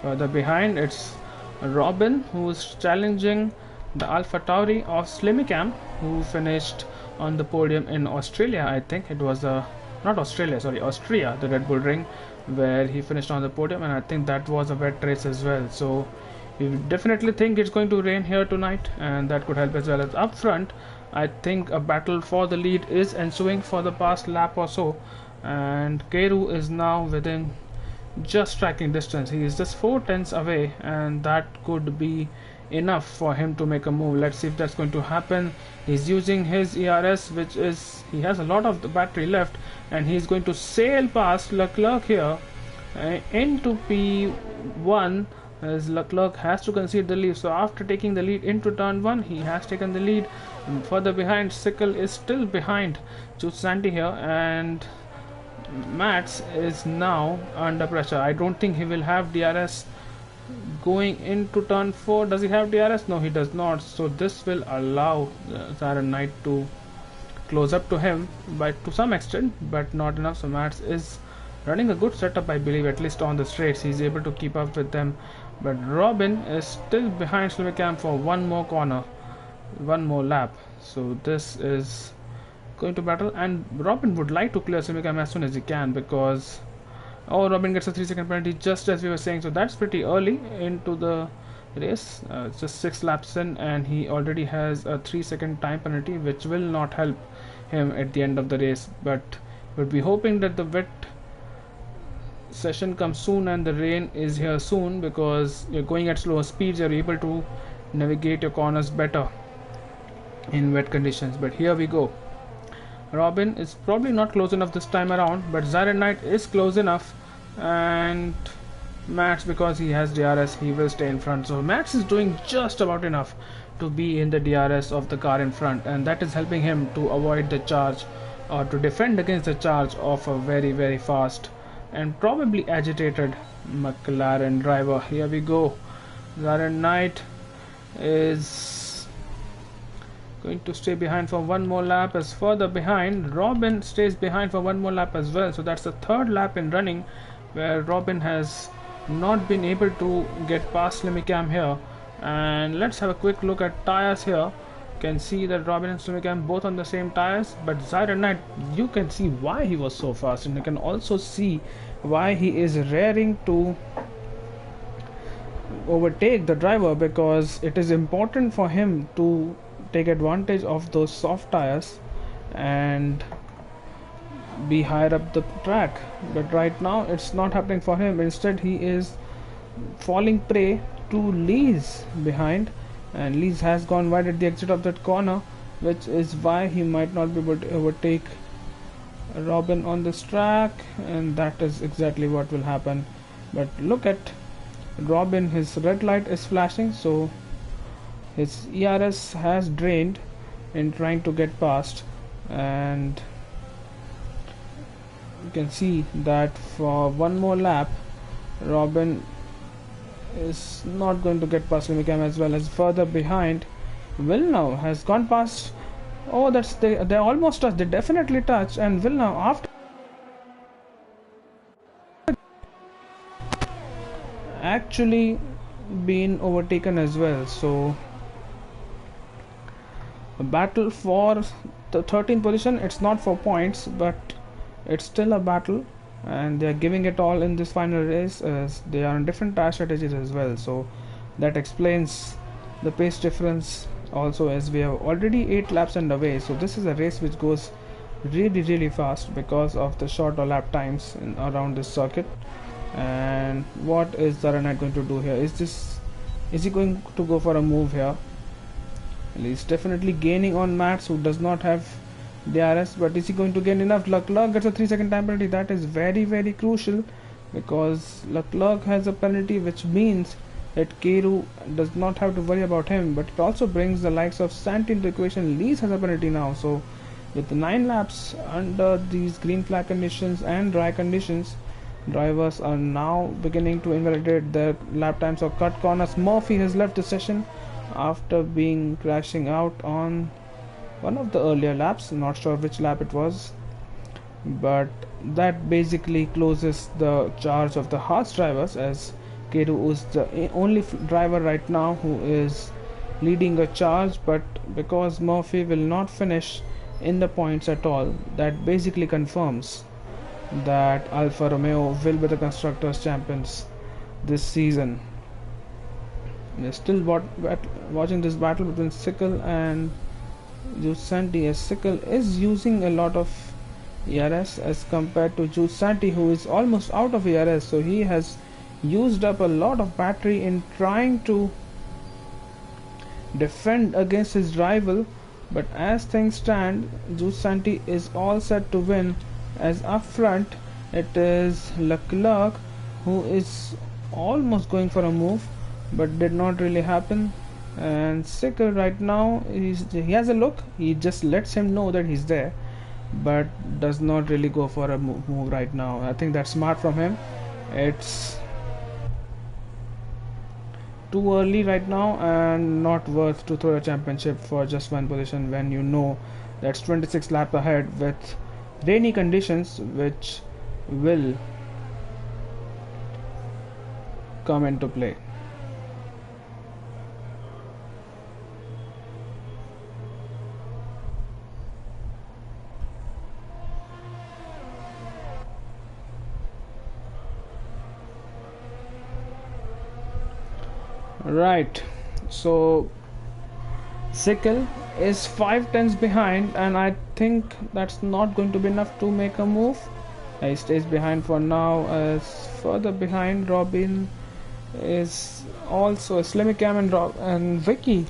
Further behind, it's Robin, who is challenging the Alpha Tauri of Slimicam, who finished on the podium in Australia. I think it was not Australia, sorry, Austria, the Red Bull Ring, where he finished on the podium, and I think that was a wet race as well. So we definitely think it's going to rain here tonight, and that could help as well. As up front, I think a battle for the lead is ensuing for the past lap or so, and Keru is now within just striking distance. He is just 4 tenths away, and that could be enough for him to make a move. Let's see if that's going to happen. He's using his ERS, which is, he has a lot of the battery left, and he's going to sail past Leclerc here into P1, as Leclerc has to concede the lead. So after taking the lead into turn 1, he has taken the lead. And further behind, Sickle is still behind Jude Santi here, and Mats is now under pressure. I don't think he will have DRS going into turn 4. Does he have DRS? No, he does not. So this will allow Siren Knight to close up to him to some extent, but not enough. So Mats is running a good setup, I believe, at least on the straights. He's able to keep up with them, but Robin is still behind Slimicam for one more corner, one more lap. So this is going to battle, and Robin would like to clear Slimicam as soon as he can, because Robin gets a 3-second penalty, just as we were saying. So that's pretty early into the race. It's just 6 laps in, and he already has a 3-second time penalty, which will not help him at the end of the race. But we'd be hoping that the wet session comes soon and the rain is here soon, because you're going at slower speeds, you're able to navigate your corners better in wet conditions. But here we go. Robin is probably not close enough this time around, but Siren Knight is close enough, and Max, because he has DRS, he will stay in front. So Max is doing just about enough to be in the DRS of the car in front, and that is helping him to avoid the charge or to defend against the charge of a very, very fast and probably agitated McLaren driver. Here we go. Zaran Knight is going to stay behind for one more lap. As further behind, Robin stays behind for one more lap as well. So that's the third lap in running where Robin has not been able to get past Slimicam here. And let's have a quick look at tires here. You can see that Robin and Slimicam both on the same tires, but Zaran Knight, you can see why he was so fast, and you can also see why he is raring to overtake the driver, because it is important for him to take advantage of those soft tires and be higher up the track. But right now it's not happening for him. Instead he is falling prey to Lee's behind, and Lee's has gone wide at the exit of that corner, which is why he might not be able to overtake Robin on this track, and that is exactly what will happen. But look at Robin, his red light is flashing, so his ERS has drained in trying to get past, and you can see that for one more lap Robin is not going to get past Slimicam, as well as further behind Villeneuve has gone past. Oh, that's they almost touched, they definitely touched, and Villeneuve after actually been overtaken as well. So a battle for the 13th position. It's not for points, but it's still a battle, and they are giving it all in this final race, as they are on different tire strategies as well. So that explains the pace difference also, as we have already 8 laps underway. So this is a race which goes really fast because of the shorter lap times around this circuit. And what is Zaran Knight going to do here? Is he going to go for a move here? He's definitely gaining on Max, who does not have DRS, but is he going to gain enough? Leclerc gets a 3-second time penalty. That is very crucial, because Leclerc has a penalty, which means that Keru does not have to worry about him, but it also brings the likes of Santi into the equation. Lees has a penalty now. So with 9 laps under these green flag conditions and dry conditions, drivers are now beginning to invalidate their lap times or cut corners. Murphy has left the session after being crashing out on one of the earlier laps, not sure which lap it was, but that basically closes the charge of the Haas drivers, as Keru is the only driver right now who is leading a charge. But because Murphy will not finish in the points at all, that basically confirms that Alfa Romeo will be the Constructors' champions this season. We're still watching this battle between Sickle and Jules Santi, as Sickle is using a lot of ERS as compared to Jules Santi, who is almost out of ERS. So he has used up a lot of battery in trying to defend against his rival. But as things stand, Jules Santi is all set to win, as up front it is Leclerc who is almost going for a move, but did not really happen. And Sickle right now, he has a look, he just lets him know that he's there, but does not really go for a move right now. I think that's smart from him. It's too early right now and not worth to throw a championship for just one position when you know that's 26 laps ahead with rainy conditions, which will come into play. Right, so Sickle is 5 tenths behind, and I think that's not going to be enough to make a move. He stays behind for now. As further behind, Robin is also Slimicam and Vicky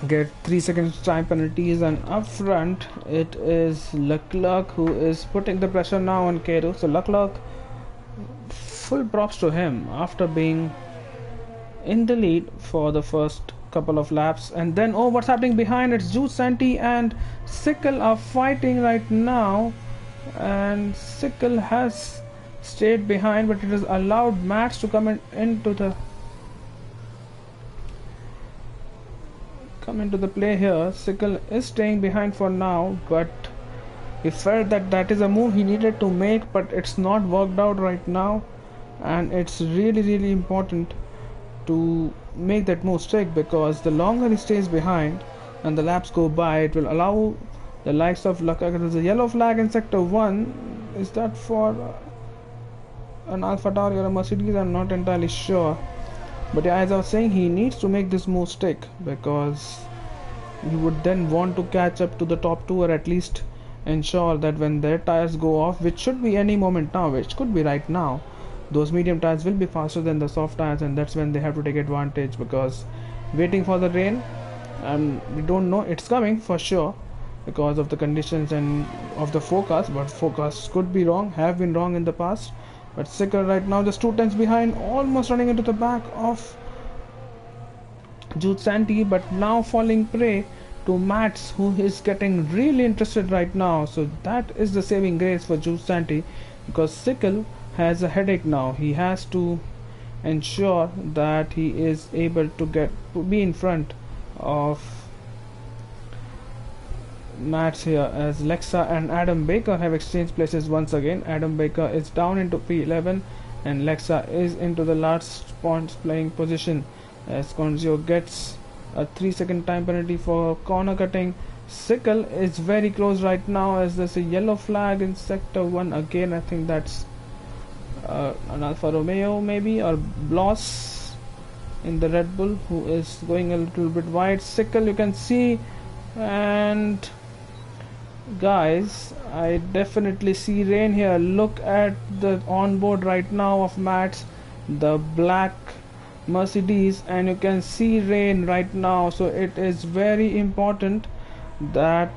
get 3 seconds time penalties, and up front it is Leclerc who is putting the pressure now on Keru. So Leclerc full props to him after being in the lead for the first couple of laps. And then, oh, what's happening behind? It's Julien SANTI and Sickle are fighting right now, and Sickle has stayed behind, but it has allowed Max to come into the play here. Sickle is staying behind for now, but he felt that is a move he needed to make, but it's not worked out right now, and it's really important to make that move stick, because the longer he stays behind and the laps go by, it will allow the likes of there's a yellow flag in sector 1. Is that for an Alpha Tauri or a Mercedes? I'm not entirely sure, but yeah, as I was saying, he needs to make this move stick, because he would then want to catch up to the top two, or at least ensure that when their tires go off, which should be any moment now, which could be right now, those medium tires will be faster than the soft tires, and that's when they have to take advantage, because waiting for the rain, and we don't know, it's coming for sure because of the conditions and of the forecast, but forecasts could be wrong, have been wrong in the past. But Sickle right now just 2 tenths behind, almost running into the back of Julien SANTI, but now falling prey to Mats, who is getting really interested right now. So that is the saving grace for Julien SANTI, because Sickle has a headache now. He has to ensure that he is able to be in front of Mats here, as Lexa and Adam Baker have exchanged places once again. Adam Baker is down into P11 and Lexa is into the last points playing position, as Conzio gets a 3-second time penalty for corner cutting. Sickle is very close right now, as there's a yellow flag in sector 1 again. I think that's an Alfa Romeo maybe, or Bloss in the Red Bull, who is going a little bit wide. Sickle, you can see, and guys, I definitely see rain here. Look at the onboard right now of Mats, the black Mercedes, and you can see rain right now. So it is very important that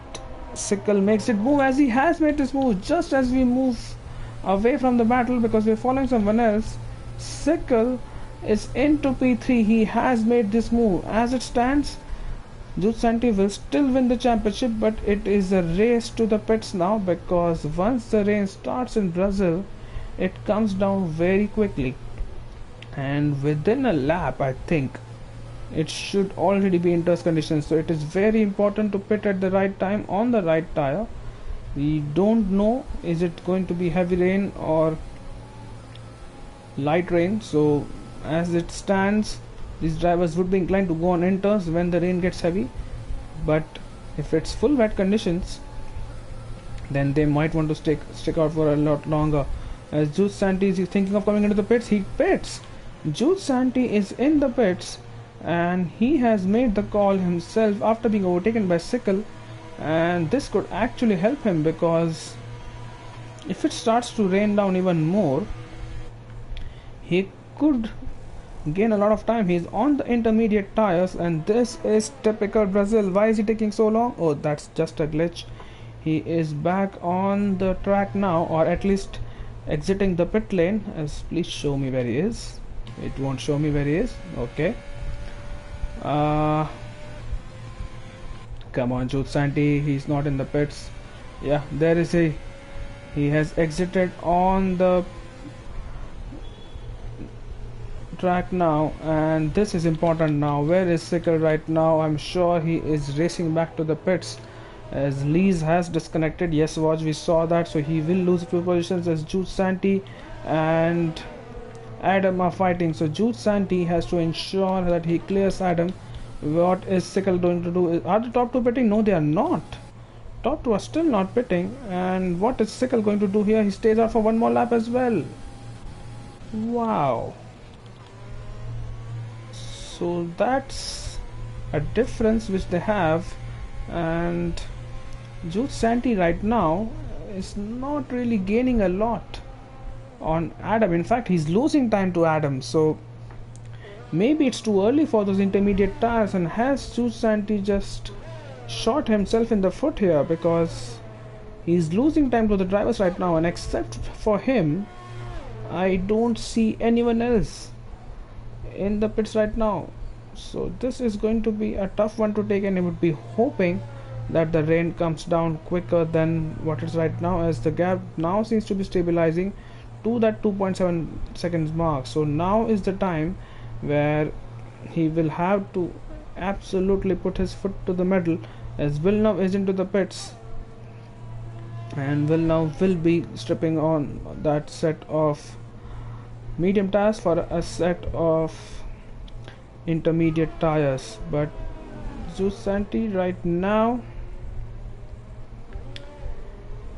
Sickle makes it move, as he has made this move just as we move away from the battle, because we're following someone else. Sickle is into P3. He has made this move. As it stands, Julien SANTI will still win the championship, but it is a race to the pits now, because once the rain starts in Brazil, it comes down very quickly, and within a lap I think it should already be in test conditions. So it is very important to pit at the right time on the right tire. We don't know, is it going to be heavy rain or light rain. So as it stands, these drivers would be inclined to go on inters when the rain gets heavy, but if it's full wet conditions, then they might want to stick out for a lot longer. As Julien SANTI is thinking of coming into the pits, he pits. Julien SANTI is in the pits, and he has made the call himself after being overtaken by Sickle, and this could actually help him, because if it starts to rain down even more, he could gain a lot of time. He's on the intermediate tires, and this is typical Brazil. Why is he taking so long? Oh, that's just a glitch. He is back on the track now, or at least exiting the pit lane. As please show me where he is. It won't show me where he is. Okay. Come on, Julien SANTI, he's not in the pits. Yeah, there is he has exited on the track now, and this is important now. Where is Sickle right now? I'm sure he is racing back to the pits, as Lees has disconnected. Yes, watch, we saw that. So he will lose a few positions, as Julien SANTI and Adam are fighting. So Julien SANTI has to ensure that he clears Adam. What is Sickle going to do? Are the top two pitting? No, they are not. Top two are still not pitting. And what is Sickle going to do here? He stays out for one more lap as well. Wow. So that's a difference which they have, and Julien SANTI right now is not really gaining a lot on Adam. In fact, he's losing time to Adam. So maybe it's too early for those intermediate tires, and has Julien SANTI just shot himself in the foot here, because he's losing time to the drivers right now, and except for him, I don't see anyone else in the pits right now. So this is going to be a tough one to take, and I would be hoping that the rain comes down quicker than what is right now, as the gap now seems to be stabilizing to that 2.7 seconds mark. So now is the time where he will have to absolutely put his foot to the metal, as Villeneuve is into the pits, and Villeneuve will be stripping on that set of medium tires for a set of intermediate tires. But Julien SANTI right now,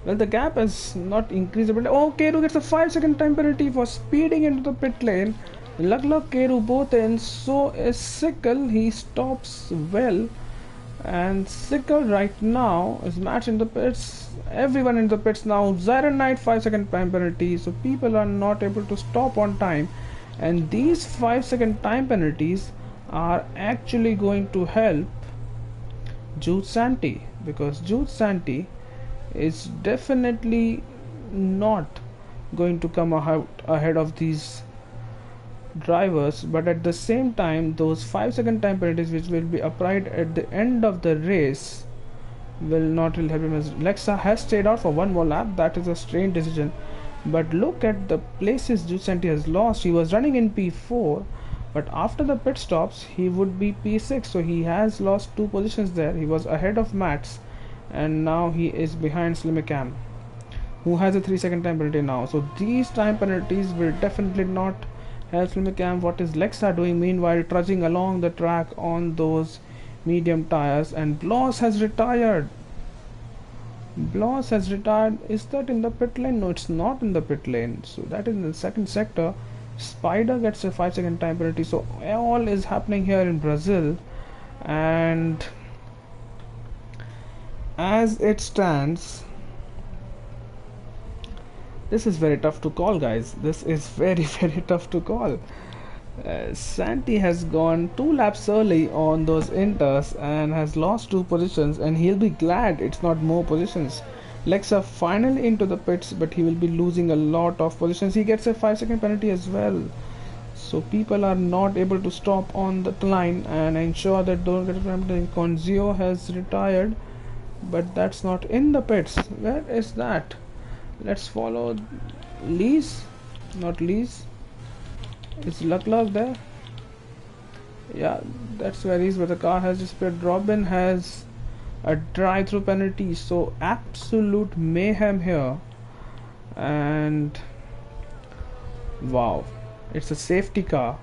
well, the gap has not increased a bit. Oh, Keru gets a 5-second time penalty for speeding into the pit lane. Luck, Keru both ends. So is Sickle. He stops well. And Sickle right now is matched in the pits. Everyone in the pits now. Zyron Knight 5-second time penalty. So people are not able to stop on time. And these 5-second time penalties are actually going to help Julien SANTI, because Julien SANTI is definitely not going to come ahead of these drivers. But at the same time, those 5-second time penalties which will be applied at the end of the race will not really help him, as Lexa has stayed out for one more lap. That is a strange decision. But look at the places Julien SANTI has lost. He was running in P4, but after the pit stops he would be P6, so he has lost 2 positions there. He was ahead of Mats, and now he is behind Simracing, who has a 3-second time penalty now. So these time penalties will definitely not help Simracing. What is Lexa doing meanwhile? Trudging along the track on those medium tires. And Bloss has retired. Is that in the pit lane? No, it's not in the pit lane. So that is in the second sector. Spider gets a 5-second time penalty. So all is happening here in Brazil, and as it stands, this is very tough to call, guys. This is very tough to call. SANTI has gone 2 laps early on those inters and has lost 2 positions, and he'll be glad it's not more positions. Lexa finally into the pits, but he will be losing a lot of positions. He gets a 5-second penalty as well. So people are not able to stop on the line and ensure that don't get a penalty. Conzio has retired, but that's not in the pits. Where is that? Let's follow Lees. Not Lees. Is Luck there? Yeah, that's where he is, but the car has disappeared. Robin has a drive-through penalty, so absolute mayhem here. And wow, it's a safety car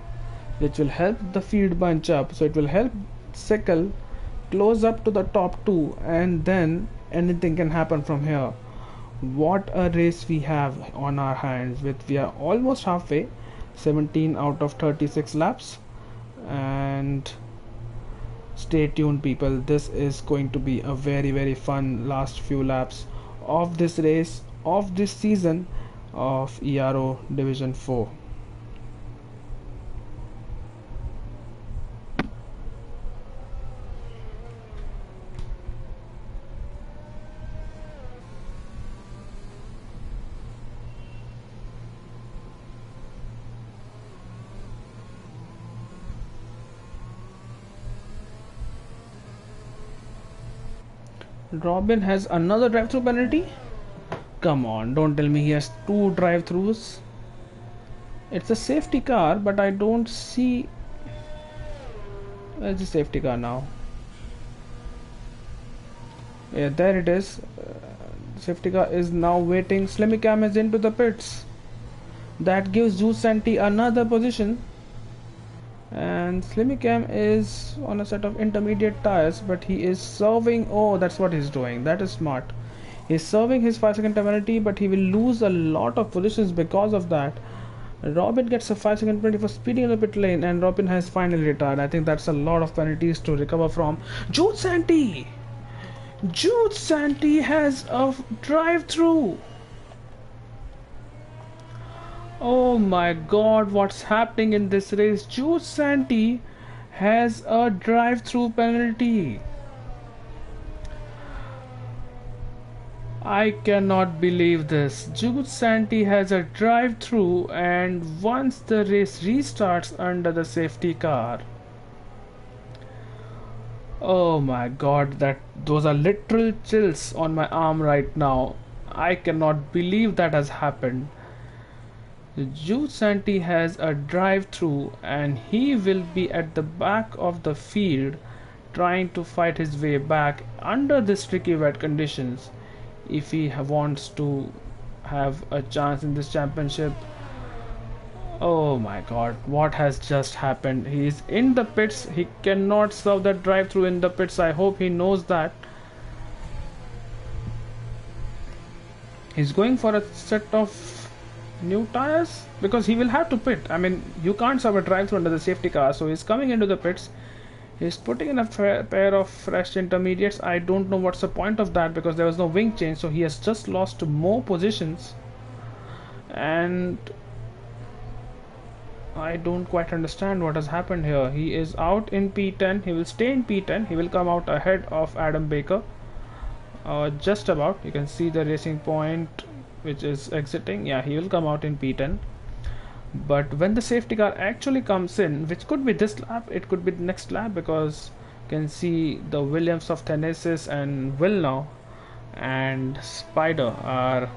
which will help the field bunch up, so it will help Sickle close up to the top 2, and then anything can happen from here. What a race we have on our hands. We are almost halfway, 17 out of 36 laps, and stay tuned, people. This is going to be a very fun last few laps of this race, of this season of ERO Division 4. Robin has another drive-through penalty. Come on, don't tell me he has 2 drive-throughs. It's a safety car, but I don't see. Where's the safety car now? Yeah, there it is. Safety car is now waiting. Simracing is into the pits. That gives Julien SANTI another position. And Simracing is on a set of intermediate tires, but he is serving. Oh, that's what he's doing. That is smart. He's serving his 5-second penalty, but he will lose a lot of positions because of that. Robin gets a 5-second penalty for speeding in the pit lane, and Robin has finally retired. I think that's a lot of penalties to recover from. Julien SANTI! Julien SANTI has a drive-through. Oh my god, what's happening in this race? Julien SANTI has a drive-through penalty. I cannot believe this. Julien SANTI has a drive-through, and once the race restarts under the safety car. Oh my god, those are literal chills on my arm right now. I cannot believe that has happened. Julien SANTI has a drive-through, and he will be at the back of the field trying to fight his way back under these tricky wet conditions if he wants to have a chance in this championship. Oh my god, what has just happened? He is in the pits. He cannot serve that drive through in the pits. I hope he knows that. He's going for a set of new tires because he will have to pit. I mean, you can't serve a drive through under the safety car, so he's coming into the pits. He's putting in a pair of fresh intermediates. I don't know what's the point of that because there was no wing change, so he has just lost more positions, and I don't quite understand what has happened here. He is out in P10. He will stay in P10. He will come out ahead of Adam Baker. Just about. You can see the racing point which is exiting. Yeah, he will come out in P10. But when the safety car actually comes in, which could be this lap, it could be the next lap, because you can see the Williams of Tennessee and Villeneuve and Spider are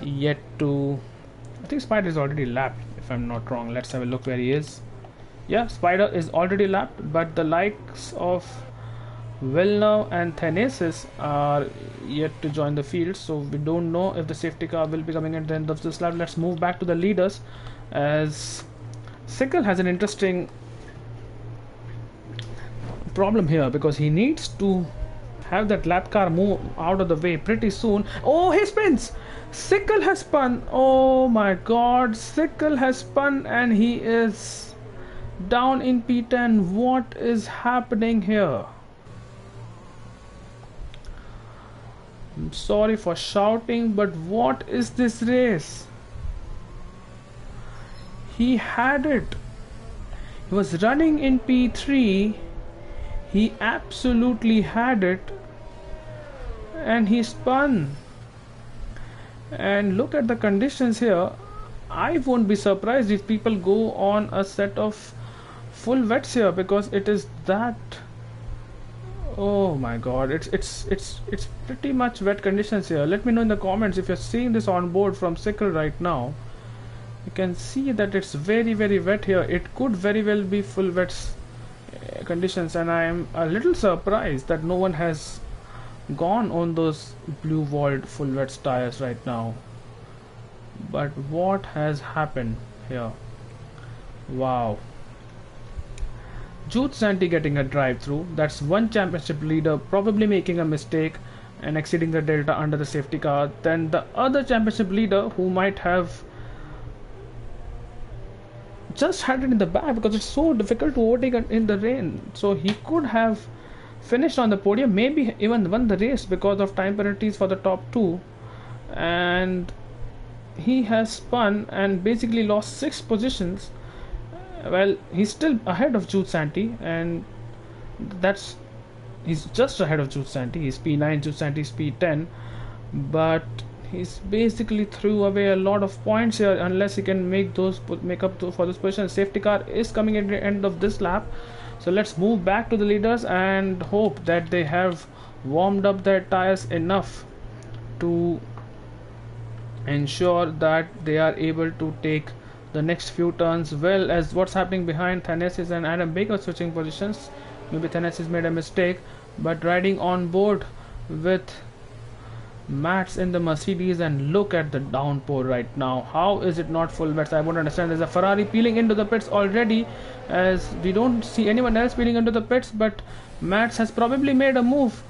yet to... I think Spider is already lapped, if I'm not wrong. Let's have a look where he is. Yeah, Spider is already lapped, but the likes of Villeneuve and Tennessee are yet to join the field, so we don't know if the safety car will be coming at the end of this lap. Let's move back to the leaders, as Sickle has an interesting problem here because he needs to have that lap car move out of the way pretty soon. Oh, he spins! Sickle has spun. Oh my god, Sickle has spun and he is down in P10. What is happening here? I'm sorry for shouting, but what is this race? He had it. He was running in P3. He absolutely had it. And he spun. And look at the conditions here. I won't be surprised if people go on a set of full wets here, because it is that... Oh my god, it's pretty much wet conditions here. Let me know in the comments if you're seeing this on board from Sickle right now. You can see that it's very wet here. It could very well be full wet conditions, and I am a little surprised that no one has gone on those blue walled full wet tires right now. But what has happened here? Wow. Julien SANTI getting a drive through. That's one championship leader probably making a mistake and exceeding the delta under the safety car. Then the other championship leader, who might have just had it in the back because it's so difficult to overtake in the rain, so he could have finished on the podium, maybe even won the race because of time penalties for the top two, and he has spun and basically lost 6 positions. Well, he's still ahead of Julien SANTI, and he's just ahead of Julien SANTI. He's P9, Julien SANTI is P10, but he's basically threw away a lot of points here unless he can make up for this position. Safety car is coming at the end of this lap, so let's move back to the leaders and hope that they have warmed up their tires enough to ensure that they are able to take the next few turns well. As what's happening behind Tennessee and Adam Baker switching positions. Maybe Tennessee made a mistake, but riding on board with Mats in the Mercedes, and look at the downpour right now. How is it not full wets? I won't understand. There's a Ferrari peeling into the pits already, as we don't see anyone else peeling into the pits, but Mats has probably made a move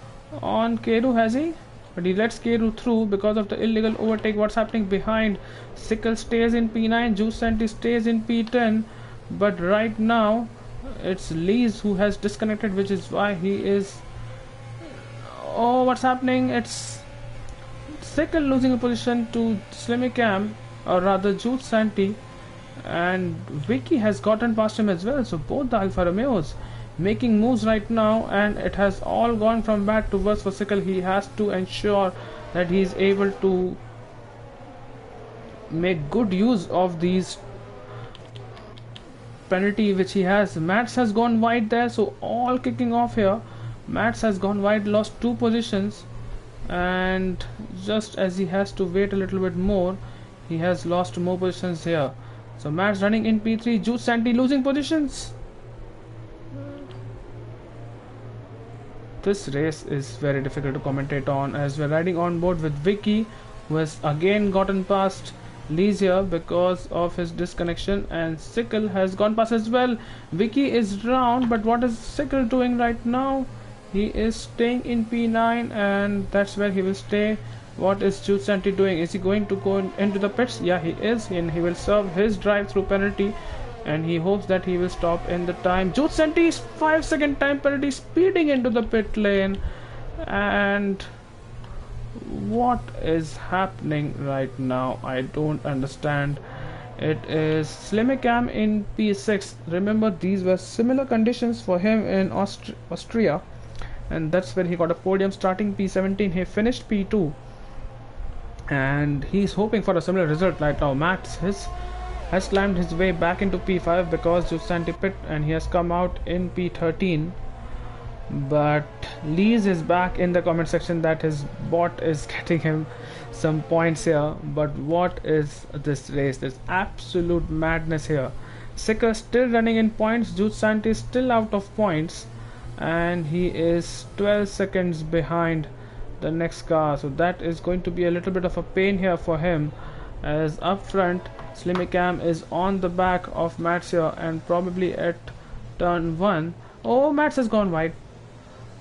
on Keru, has he? But he lets Keru through because of the illegal overtake. What's happening behind? Sickle stays in P9, Julien SANTI stays in P10, but right now it's Lees who has disconnected, which is why he is... Oh, what's happening? It's Sickle losing a position to Slimicam, or rather Julien SANTI, and Vicky has gotten past him as well. So both the Alfa Romeos making moves right now, and it has all gone from bad to worse for Sickle. He has to ensure that he is able to make good use of these penalty which he has. Mats has gone wide there, so all kicking off here. Mats has gone wide, lost 2 positions, and just as he has to wait a little bit more, he has lost more positions here. So Mats running in P3, Julien SANTI losing positions. This race is very difficult to commentate on, as we're riding on board with Vicky, who has again gotten past Lees here because of his disconnection, and Sickle has gone past as well. Vicky is round, but what is Sickle doing right now? He is staying in P9, and that's where he will stay. What is Julien SANTI doing? Is he going to go into the pits? Yeah, he is, and he will serve his drive-through penalty, and he hopes that he will stop in the time. Julien SANTI's 5-second time penalty, speeding into the pit lane, and what is happening right now? I don't understand. It is Simracing in P6. Remember, these were similar conditions for him in Austria, and that's where he got a podium. Starting P17, he finished P2, and he's hoping for a similar result right now. Max has climbed his way back into P5 because Julien SANTI pit, and he has come out in P13. But Lees is back in the comment section that his bot is getting him some points here. But what is this race? There's absolute madness here. Sicker still running in points, Julien SANTI is still out of points, and he is 12 seconds behind the next car, so that is going to be a little bit of a pain here for him, as up front Simracing is on the back of Mats here, and probably at turn 1. Oh, Mats has gone wide.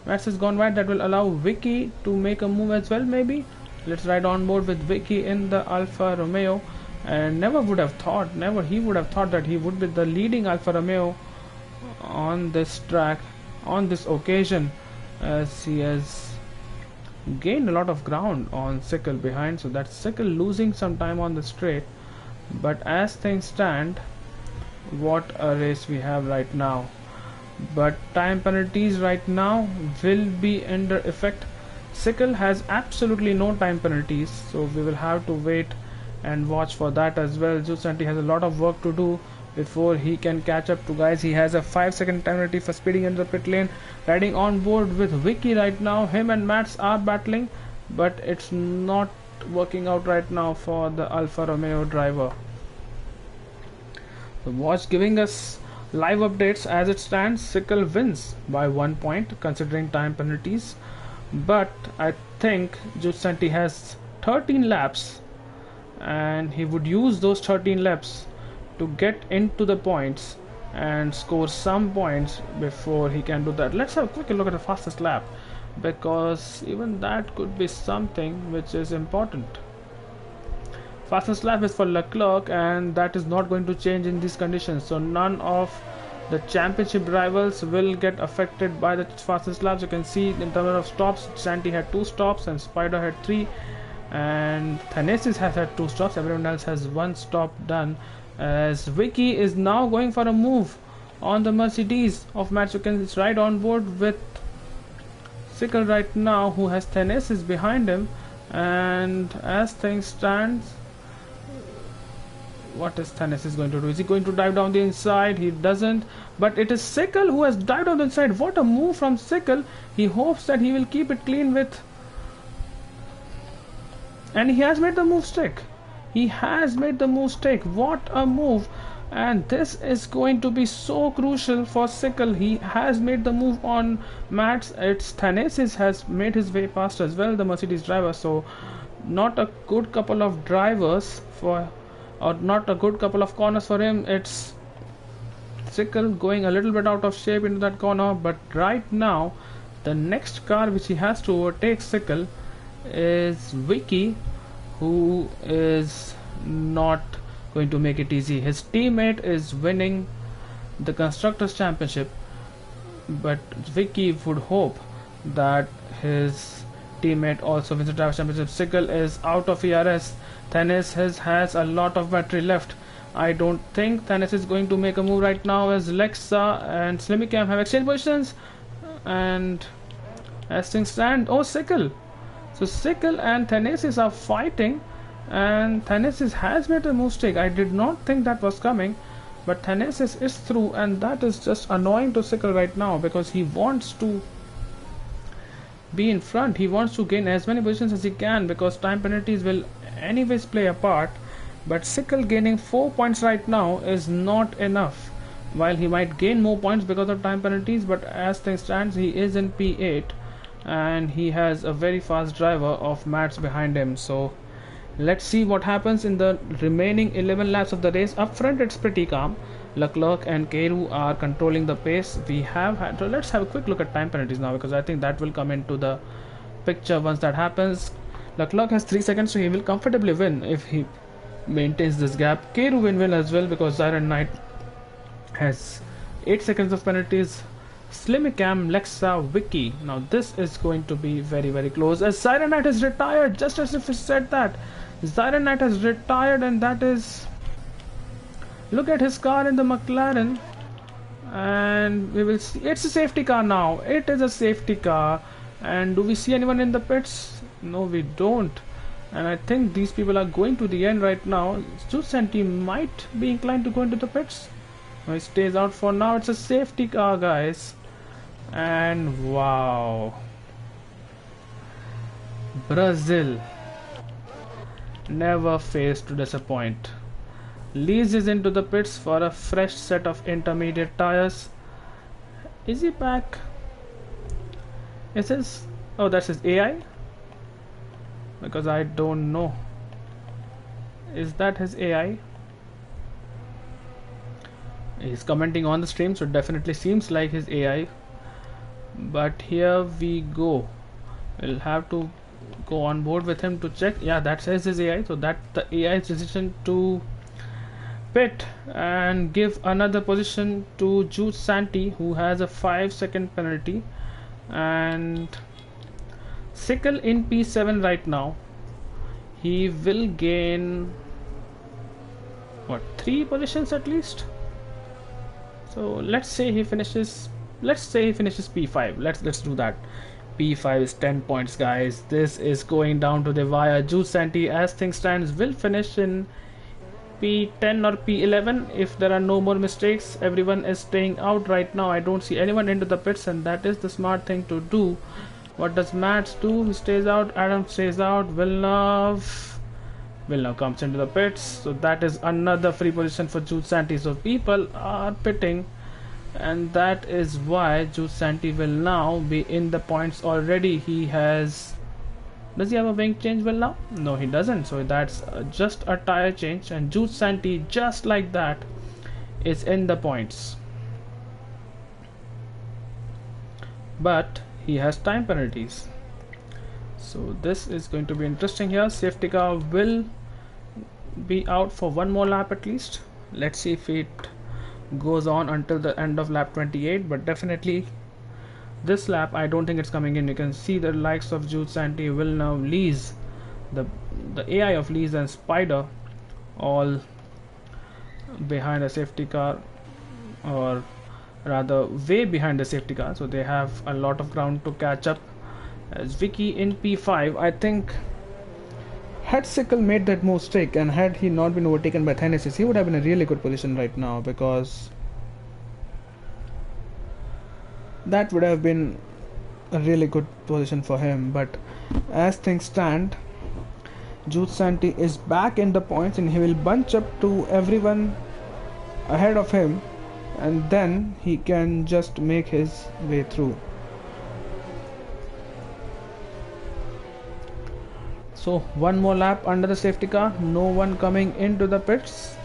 Mats has gone wide. That will allow Vicky to make a move as well, maybe. Let's ride on board with Vicky in the Alfa Romeo, and he would have thought that he would be the leading Alfa Romeo on this track, on this occasion, as he has gained a lot of ground on Sickle behind. So that's Sickle losing some time on the straight. But as things stand, what a race we have right now. But time penalties right now will be under effect. Sickle has absolutely no time penalties, so we will have to wait and watch for that as well. Julien SANTI has a lot of work to do before he can catch up to guys. He has a 5-second time penalty for speeding into the pit lane. Riding on board with Vicky right now. Him and Mats are battling, but it's not working out right now for the Alfa Romeo driver. The watch giving us live updates. As it stands, Sickle wins by 1 point considering time penalties, but I think Julien SANTI has 13 laps, and he would use those 13 laps to get into the points and score some points before he can do that. Let's have a quick look at the fastest lap, because even that could be something which is important. Fastest lap is for Leclerc, and that is not going to change in these conditions, so none of the championship rivals will get affected by the fastest laps. You can see in terms of stops, SANTI had 2 stops and Spider had 3, and Thanesis has had 2 stops. Everyone else has 1 stop done, as Vicky is now going for a move on the Mercedes of Mats. You can ride on board with Sickle right now, who has Thanesis behind him, and as things stand, what is Thanesis going to do? Is he going to dive down the inside? He doesn't, but it is Sickle who has dived down the inside. What a move from Sickle. He hopes that he will keep it clean with, and he has made the move stick. He has made the move stick. What a move. And this is going to be so crucial for Sickle. He has made the move on Mats. It's Thanesis has made his way past as well, the Mercedes driver. So not a good couple of drivers for, or not a good couple of corners for him. It's Sickle going a little bit out of shape into that corner, but right now the next car which he has to overtake Sickle is Vicky, who is not going to make it easy. His teammate is winning the Constructors' Championship, but Vicky would hope that his teammate also wins the Drivers' Championship. Sickle is out of ERS. Thanesis has a lot of battery left. I don't think Thanesis is going to make a move right now, as Lexa and Simracing have exchanged positions, and as things stand, oh, Sickle So Sickle and Thanasis are fighting, and Thanasis has made a mistake. I did not think that was coming, but Thanasis is through, and that is just annoying to Sickle right now because he wants to be in front. He wants to gain as many positions as he can because time penalties will anyways play a part. But Sickle gaining 4 points right now is not enough. While he might gain more points because of time penalties, but as things stands, he is in P8 and he has a very fast driver of Mats behind him. So let's see what happens in the remaining 11 laps of the race. Up front it's pretty calm. Leclerc and Keru are controlling the pace. We have had, so let's have a quick look at time penalties now, because I think that will come into the picture once that happens. Leclerc has 3 seconds, so he will comfortably win if he maintains this gap. Keru will win as well because Siren Knight has 8 seconds of penalties. Slimicam, Lexa, Vicky. Now this is going to be very, very close, as Siren Knight is retired, just as if he said that. Siren Knight has retired, and that is... Look at his car in the McLaren, and we will see. It's a safety car now. It is a safety car. And do we see anyone in the pits? No, we don't. And I think these people are going to the end right now. Julien SANTI might be inclined to go into the pits. No, he stays out for now. It's a safety car, guys. And wow, Brazil never fails to disappoint. Lees is into the pits for a fresh set of intermediate tires. Is he back? Is his... Oh, that's his AI? Because I don't know. Is that his AI? He's commenting on the stream, so it definitely seems like his AI. But here we go. We'll have to go on board with him to check. Yeah, that says his AI. So that's the AI's decision to pit and give another position to Julien SANTI, who has a 5-second penalty. And Sickle in P7 right now. He will gain what, 3 positions at least. So let's say he finishes P5. Let's do that. P5 is 10 points, guys. This is going down to the wire. Julien SANTI, as things stands, will finish in P10 or P11 if there are no more mistakes. Everyone is staying out right now. I don't see anyone into the pits, and that is the smart thing to do. What does Mats do? He stays out. Adam stays out. Villeneuve comes into the pits. So that is another free position for Julien SANTI. So people are pitting, and that is why Julien SANTI will now be in the points already. He has... Does he have a wing change well now? No, he doesn't. So that's just a tire change, and Julien SANTI, just like that, is in the points. But he has time penalties. So this is going to be interesting here. Safety car will be out for one more lap at least. Let's see if it goes on until the end of lap 28, but definitely this lap I don't think it's coming in. You can see the likes of Julien SANTI, Villeneuve, Lees, the AI of Lees and Spider all behind a safety car, or rather way behind the safety car, so they have a lot of ground to catch up. As Vicky in P5, I think had Sickle made that mistake and had he not been overtaken by Thanasis, he would have been in a really good position right now, because that would have been a really good position for him. But as things stand, Julien SANTI is back in the points, and he will bunch up to everyone ahead of him, and then he can just make his way through. So one more lap under the safety car, no one coming into the pits,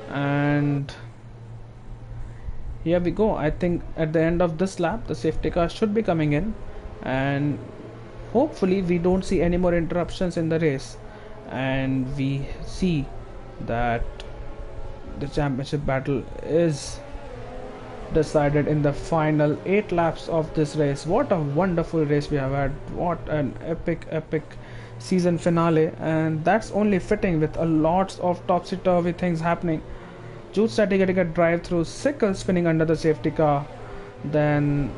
and here we go. I think at the end of this lap the safety car should be coming in, and hopefully we don't see any more interruptions in the race, and we see that the championship battle is decided in the final 8 laps of this race. What a wonderful race we have had. What an epic season finale, and that's only fitting with a lots of topsy-turvy things happening. Julien SANTI getting a drive through, Sickle spinning under the safety car, then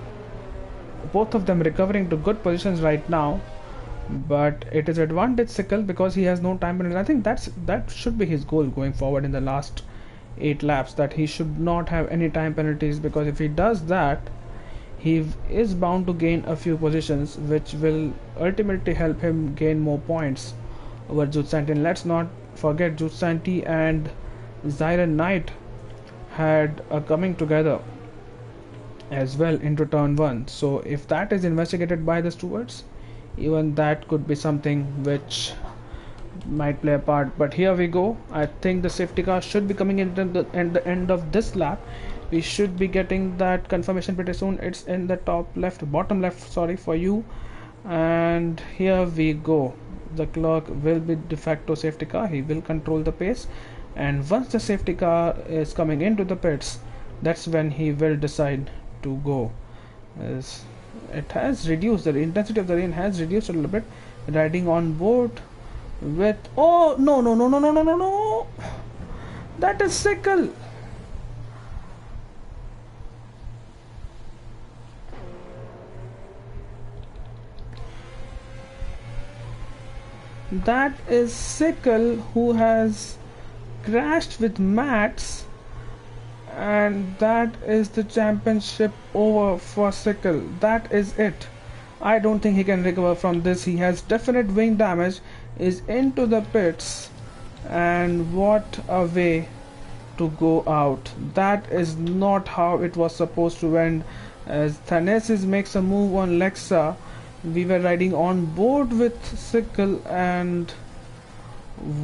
both of them recovering to good positions right now, but it is advantage Sickle because he has no time penalty. I think that should be his goal going forward in the last 8 laps, that he should not have any time penalties, because if he does that, he is bound to gain a few positions, which will ultimately help him gain more points over Jude Santi. And let's not forget, Jude Santi and Zyron Knight had a coming together as well into turn 1. So if that is investigated by the stewards, even that could be something which might play a part. But here we go. I think the safety car should be coming in at the end of this lap. We should be getting that confirmation pretty soon. It's in the bottom left, sorry, for you. And here we go. The clerk will be de facto safety car. He will control the pace, and once the safety car is coming into the pits, that's when he will decide to go. As it has reduced, the intensity of the rain has reduced a little bit. Riding on board with, oh no, that is Sickle. That is Sickle, who has crashed with Mats, and that is the championship over for Sickle. That is it. I don't think he can recover from this. He has definite wing damage, is into the pits, and what a way to go out. That is not how it was supposed to end. As Thanasis makes a move on Lexa, we were riding on board with Sickle, and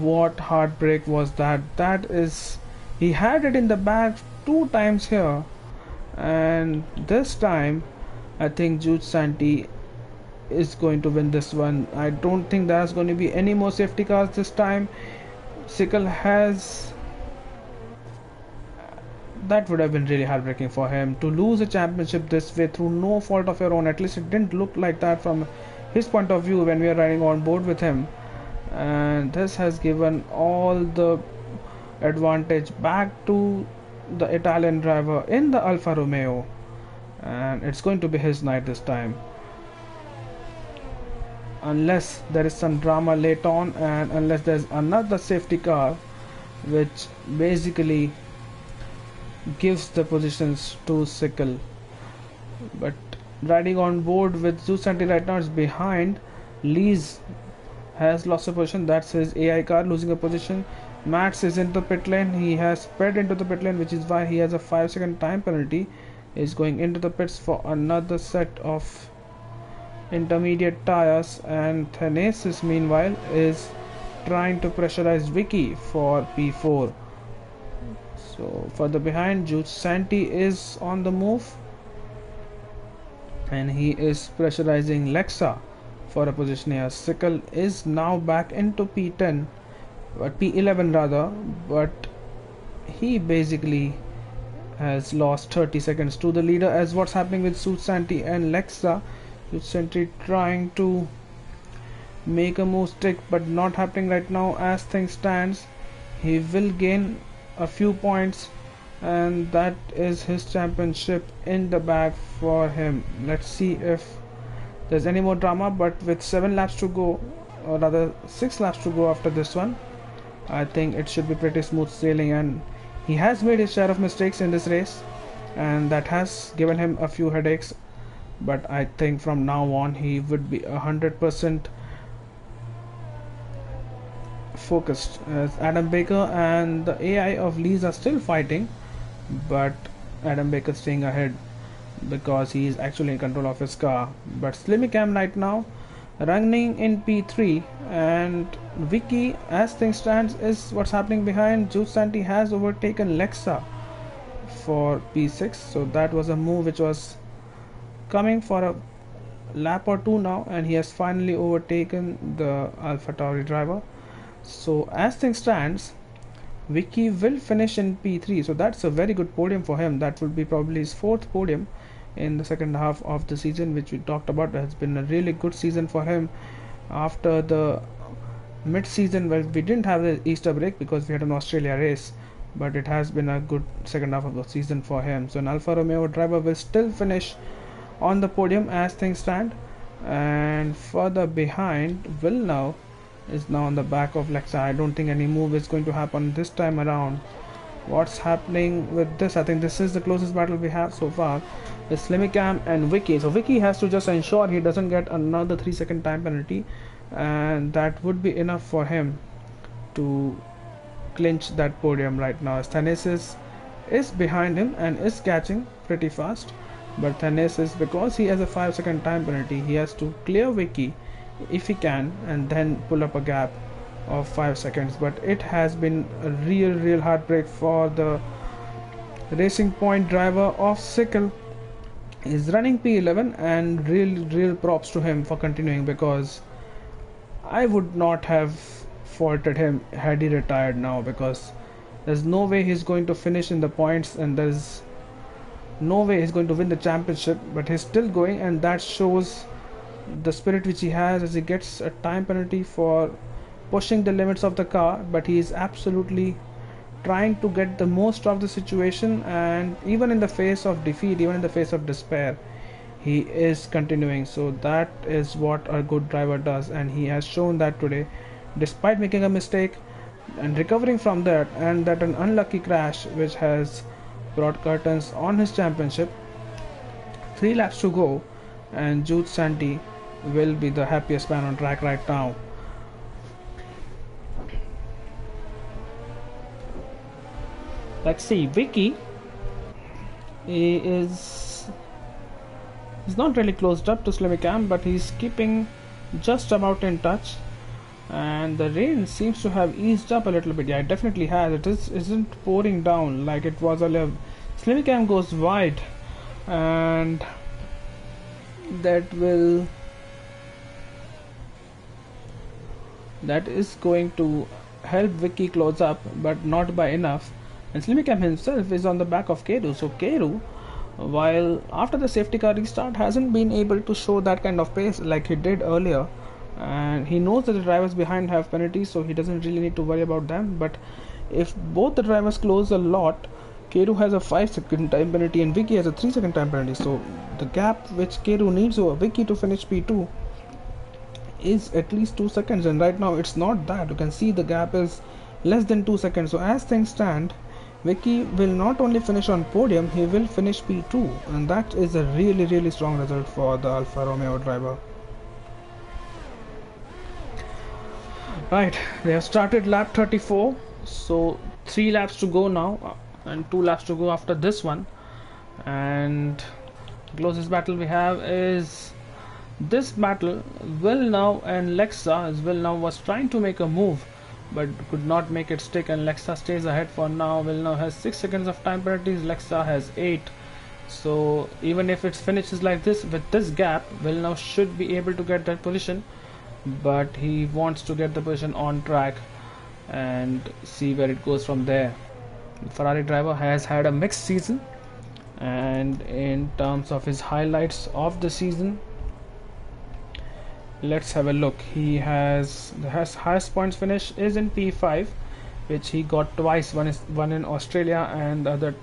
what heartbreak was that. That is, he had it in the bag 2 times here, and this time I think Jude Santi is going to win this one. I don't think there's going to be any more safety cars this time. Sickle has, that would have been really heartbreaking for him to lose a championship this way through no fault of your own. At least it didn't look like that from his point of view when we are riding on board with him, and this has given all the advantage back to the Italian driver in the Alfa Romeo, and it's going to be his night this time, unless there is some drama late on, and unless there's another safety car which basically gives the positions to Sickle. But riding on board with Jude Santi right now is behind. Lees has lost a position. That's his AI car losing a position. Mats is in the pit lane. He has sped into the pit lane, which is why he has a 5-second time penalty. Is going into the pits for another set of intermediate tires, and Thanasis meanwhile is trying to pressurize Vicky for P4. So further behind, Jude Santi is on the move, and he is pressurizing Lexa for a position here. Sickle is now back into P10, but P11 rather, but he basically has lost 30 seconds to the leader. As what's happening with Jude Santi and Lexa. Jude Santi trying to make a move stick, but not happening right now. As things stands, he will gain a few points, and that is his championship in the bag for him. Let's see if there's any more drama, but with 7 laps to go, or rather 6 laps to go after this one, I think it should be pretty smooth sailing. And he has made his share of mistakes in this race, and that has given him a few headaches, but I think from now on he would be 100% focused. As Adam Baker and the AI of Lees are still fighting, but Adam Baker staying ahead because he is actually in control of his car. But Slimmy Cam right now running in P3, and Vicky, as things stands, is what's happening behind. Jude Santi has overtaken Lexa for P6, so that was a move which was coming for a lap or two now, and he has finally overtaken the AlphaTauri driver. So as things stands, Vicky will finish in P3, so that's a very good podium for him. That will be probably his 4th podium in the second half of the season, which we talked about. It has been a really good season for him after the mid-season. Well, we didn't have the Easter break because we had an Australia race, but it has been a good second half of the season for him. So an Alfa Romeo driver will still finish on the podium as things stand. And further behind, Villeneuve is now on the back of Lexa. I don't think any move is going to happen this time around. What's happening with this? I think this is the closest battle we have so far. It's Slimicam and Vicky. So Vicky has to just ensure he doesn't get another 3-second time penalty, and that would be enough for him to clinch that podium right now. Stanislas is behind him and is catching pretty fast, but Stanislas, because he has a 5-second time penalty, he has to clear Vicky if he can and then pull up a gap of 5 seconds. But it has been a real heartbreak for the Racing Point driver of Sickle. He's running P11, and real props to him for continuing, because I would not have faulted him had he retired now, because there's no way he's going to finish in the points and there's no way he's going to win the championship, but he's still going, and that shows the spirit which he has, as he gets a time penalty for pushing the limits of the car, but he is absolutely trying to get the most of the situation, and even in the face of defeat, even in the face of despair, he is continuing. So that is what a good driver does, and he has shown that today, despite making a mistake and recovering from that, and that an unlucky crash which has brought curtains on his championship. 3 laps to go, and Julien SANTI will be the happiest man on track right now. Let's see, Vicky is not really closed up to Slimicam, but he's keeping just about in touch, and the rain seems to have eased up a little bit. Yeah, it definitely has. It isn't pouring down like it was earlier. Slimicam goes wide, and that is going to help Vicky close up, but not by enough. And Slimicam himself is on the back of Keru. So Keru, while after the safety car restart, hasn't been able to show that kind of pace like he did earlier, and he knows that the drivers behind have penalties, so he doesn't really need to worry about them. But if both the drivers close a lot, Keru has a 5-second time penalty and Vicky has a 3-second time penalty. So the gap which Keru needs over Vicky to finish P2 is at least 2 seconds, and right now it's not that. You can see the gap is less than 2 seconds. So as things stand, Vicky will not only finish on podium, he will finish P2, and that is a really strong result for the Alfa Romeo driver. Right, they have started lap 34, so 3 laps to go now, and 2 laps to go after this one. And the closest battle we have is this battle, Villeneuve and Lexa. As Villeneuve was trying to make a move but could not make it stick, and Lexa stays ahead for now. Villeneuve has 6 seconds of time penalties, Lexa has 8. So even if it finishes like this, with this gap, Villeneuve should be able to get that position, but he wants to get the position on track and see where it goes from there. The Ferrari driver has had a mixed season, and in terms of his highlights of the season, let's have a look. He has the highest points finish is in P5, which he got twice. One in Australia and the other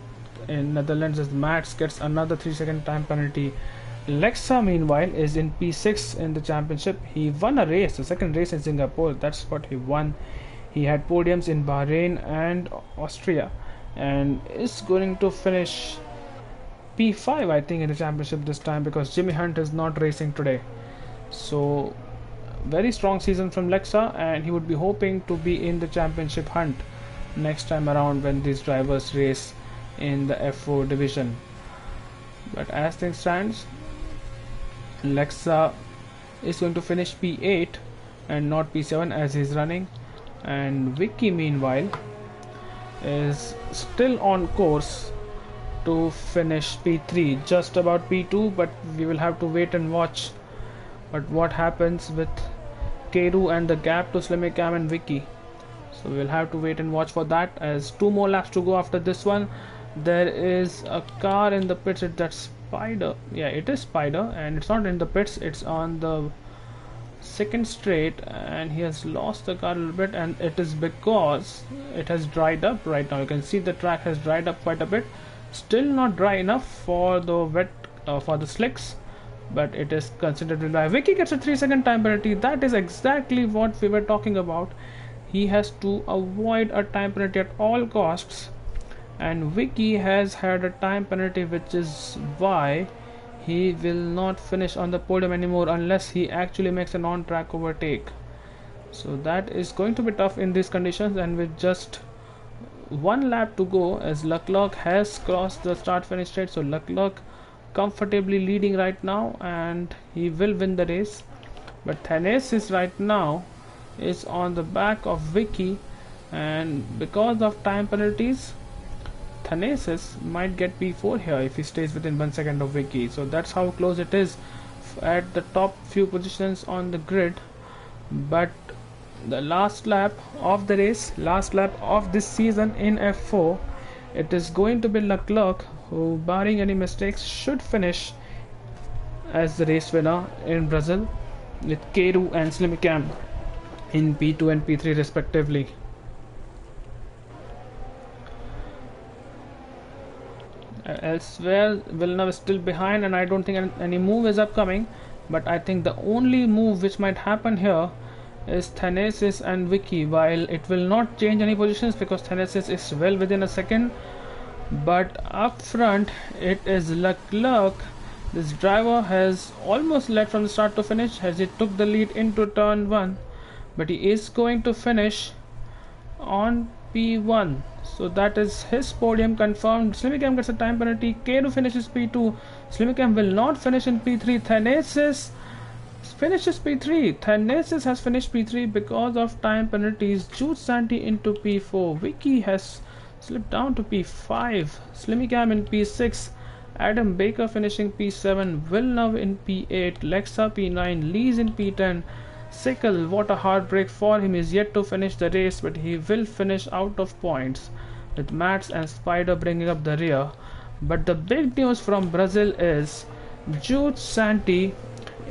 in Netherlands, as Mats gets another 3-second time penalty. Lexa meanwhile is in P6 in the championship. He won a race, the second race in Singapore. That's what he won. He had podiums in Bahrain and Austria, and is going to finish P5 I think in the championship this time, because Jimmy Hunt is not racing today. So very strong season from Lexa, and he would be hoping to be in the championship hunt next time around when these drivers race in the F4 division. But as things stands, Lexa is going to finish P8 and not P7 as he's running, and Vicky meanwhile is still on course to finish P3, just about P2, but we will have to wait and watch. But what happens with Keru and the gap to Slimicam and Vicky, so we'll have to wait and watch for that, as 2 more laps to go after this one. There is a car in the pits. That's Spider. Yeah, it is Spider, and it's not in the pits, it's on the second straight, and he has lost the car a little bit, and it is because it has dried up right now. You can see the track has dried up quite a bit. Still not dry enough for the wet for the slicks, but it is considered reliable. Vicky gets a 3-second time penalty. That is exactly what we were talking about. He has to avoid a time penalty at all costs, and Vicky has had a time penalty, which is why he will not finish on the podium anymore unless he actually makes an on-track overtake. So that is going to be tough in these conditions, and with just one lap to go, as Leclerc has crossed the start-finish straight. So Leclerc comfortably leading right now, and he will win the race. But Thanesis right now is on the back of Vicky, and because of time penalties, Thanesis might get P4 here if he stays within 1 second of Vicky. So that's how close it is at the top few positions on the grid. But the last lap of the race, last lap of this season in F4, it is going to be Leclerc who, barring any mistakes, should finish as the race winner in Brazil, with Keru and Simracing in P2 and P3 respectively. Elsewhere, Villeneuve is still behind, and I don't think any move is upcoming, but I think the only move which might happen here is Thanesis and Vicky. While it will not change any positions because Thanesis is well within a second, but up front it is Leclerc. This driver has almost led from the start to finish as he took the lead into turn 1, but he is going to finish on P1, so that is his podium confirmed. Simracing gets a time penalty. Keru finishes P2. Simracing will not finish in P3. Thanesis finishes P3. Thanesis has finished P3 because of time penalties. Julien SANTI into P4. Vicky has slipped down to P5. Simracing in P6. Adam Baker finishing P7. Villeneuve in P8. Lexa P9. Lees in P10. Sickle, what a heartbreak for him, is yet to finish the race, but he will finish out of points, with Mats and Spider bringing up the rear. But the big news from Brazil is Julien SANTI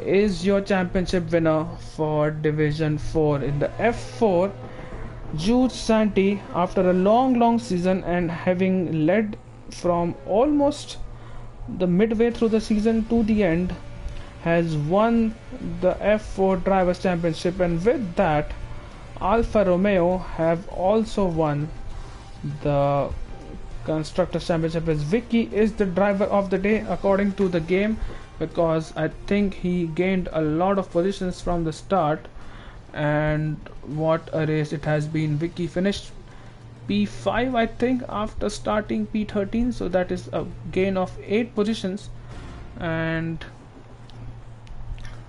is your championship winner for Division 4 in the F4. Julien SANTI, after a long season and having led from almost the midway through the season to the end, has won the F4 Drivers' Championship, and with that, Alfa Romeo have also won the Constructors' Championship. As Vicky is the driver of the day according to the game, because I think he gained a lot of positions from the start, and what a race it has been. Vicky finished P5 I think after starting P13, so that is a gain of 8 positions. And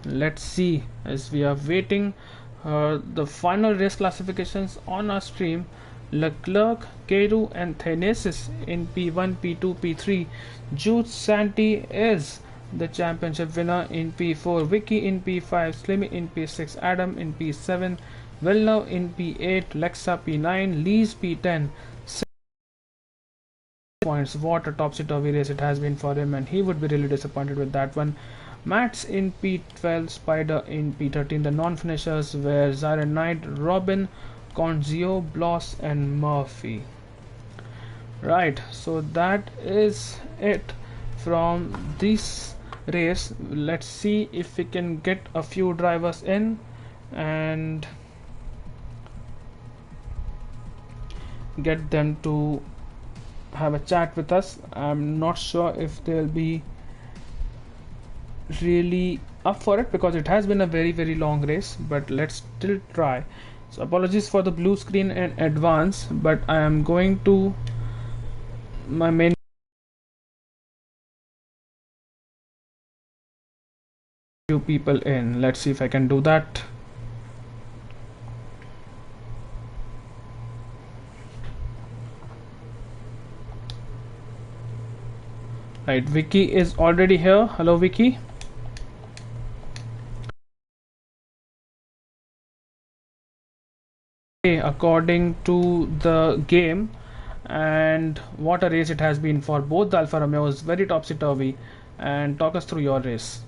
let's see, as we are waiting the final race classifications on our stream. Leclerc, Keru and Thanesis in P1, P2, P3. Julien SANTI is the championship winner in P4. Vicky in P5, Slimmy in P6, Adam in P7, Villeneuve in P8, Lexa P9, Lees P10. 6 points. What a topsy-turvy race it has been for him, and he would be really disappointed with that one. Mats in P12, Spider in P13. The non-finishers were Zyron Knight, Robin, Conzio, Bloss and Murphy. Right, so that is it from this race. Let's see if we can get a few drivers in and get them to have a chat with us. I'm not sure if they'll be really up for it because it has been a very long race, but let's still try. So apologies for the blue screen in advance, but I am going to my main few people in. Let's see if I can do that. Right, Vicky is already here. Hello Vicky. According to the game, and what a race it has been for both the Alfa Romeos, very topsy-turvy. And talk us through your race.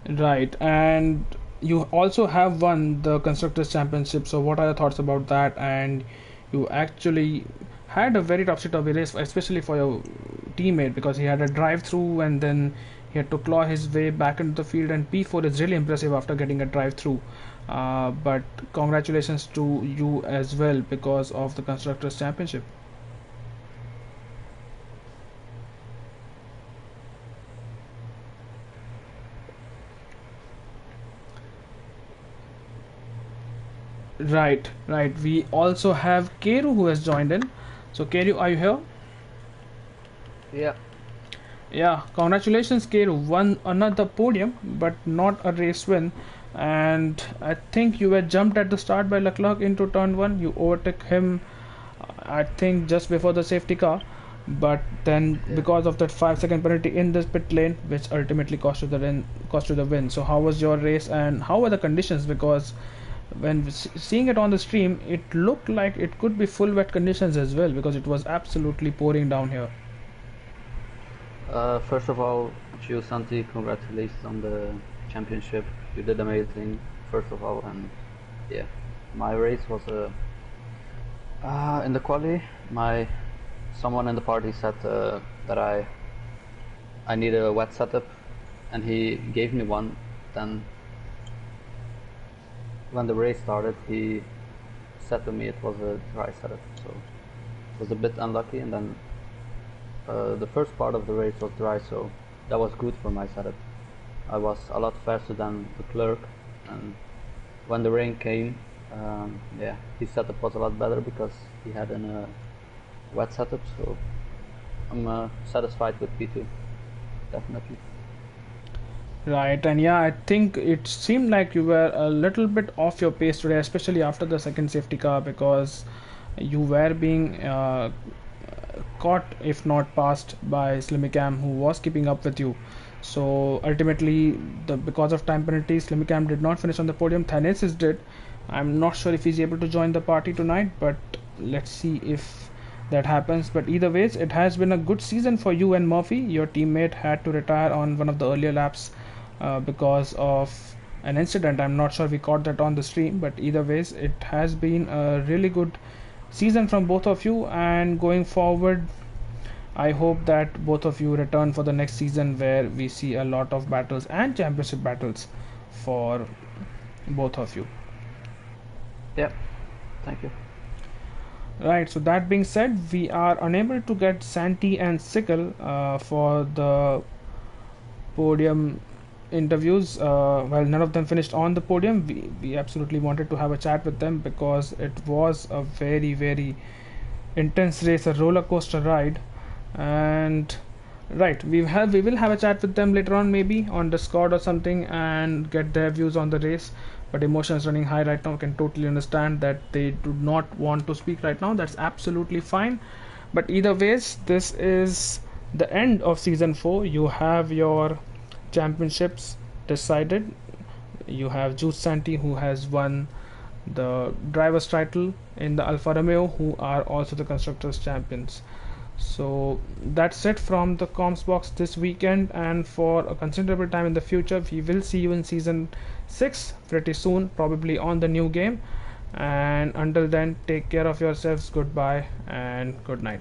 Right, and you also have won the Constructors' Championship. So, what are your thoughts about that? And you actually had a very topsy-turvy race, especially for your teammate, because he had a drive-through and then he had to claw his way back into the field. And P4 is really impressive after getting a drive-through. But congratulations to you as well because of the Constructors' Championship. Right, right. We also have Keru who has joined in. So, Keru, are you here? Yeah. Yeah, congratulations, Keru. Won another podium, but not a race win. And I think you were jumped at the start by Leclerc into turn one. You overtook him, I think, just before the safety car. But then, Yeah. because of that 5 second penalty in the pit lane, which ultimately cost you the win. So, how was your race and how were the conditions? Because when seeing it on the stream, it looked like it could be full wet conditions as well because it was absolutely pouring down here. First of all, Julien SANTI, congratulations on the championship. You did amazing, first of all, and yeah, my race was in the quali. Someone in the party said that I need a wet setup, and he gave me one. Then when the race started, he said to me it was a dry setup, so it was a bit unlucky. And then the first part of the race was dry, so that was good for my setup. I was a lot faster than the clerk, and when the rain came, yeah, his setup was a lot better because he had a wet setup, so I'm satisfied with P2, definitely. Right, and yeah, I think it seemed like you were a little bit off your pace today, especially after the second safety car, because you were being caught, if not passed, by Slimicam, who was keeping up with you. So ultimately, because of time penalty, Slimicam did not finish on the podium. Thanesis did. I'm not sure if he's able to join the party tonight, but let's see if that happens. But either ways, it has been a good season for you and Murphy. Your teammate had to retire on one of the earlier laps because of an incident. I'm not sure we caught that on the stream, but either ways, it has been a really good season from both of you. And going forward, I hope that both of you return for the next season where we see a lot of battles and championship battles for both of you. Yeah, thank you. Right, so that being said, we are unable to get Santi and Sickle for the podium interviews. Well, none of them finished on the podium. We absolutely wanted to have a chat with them because it was a very, very intense race, a roller coaster ride. And right, we will have a chat with them later on, maybe on Discord or something, and get their views on the race. But emotions running high right now. Can totally understand that they do not want to speak right now. That's absolutely fine. But either ways, this is the end of season 4. You have your championships decided. You have Jules Santi, who has won the driver's title in the Alfa Romeo, who are also the constructors champions. So that's it from the comms box this weekend, and for a considerable time in the future, we will see you in season 6 pretty soon, probably on the new game. And until then, take care of yourselves. Goodbye and good night.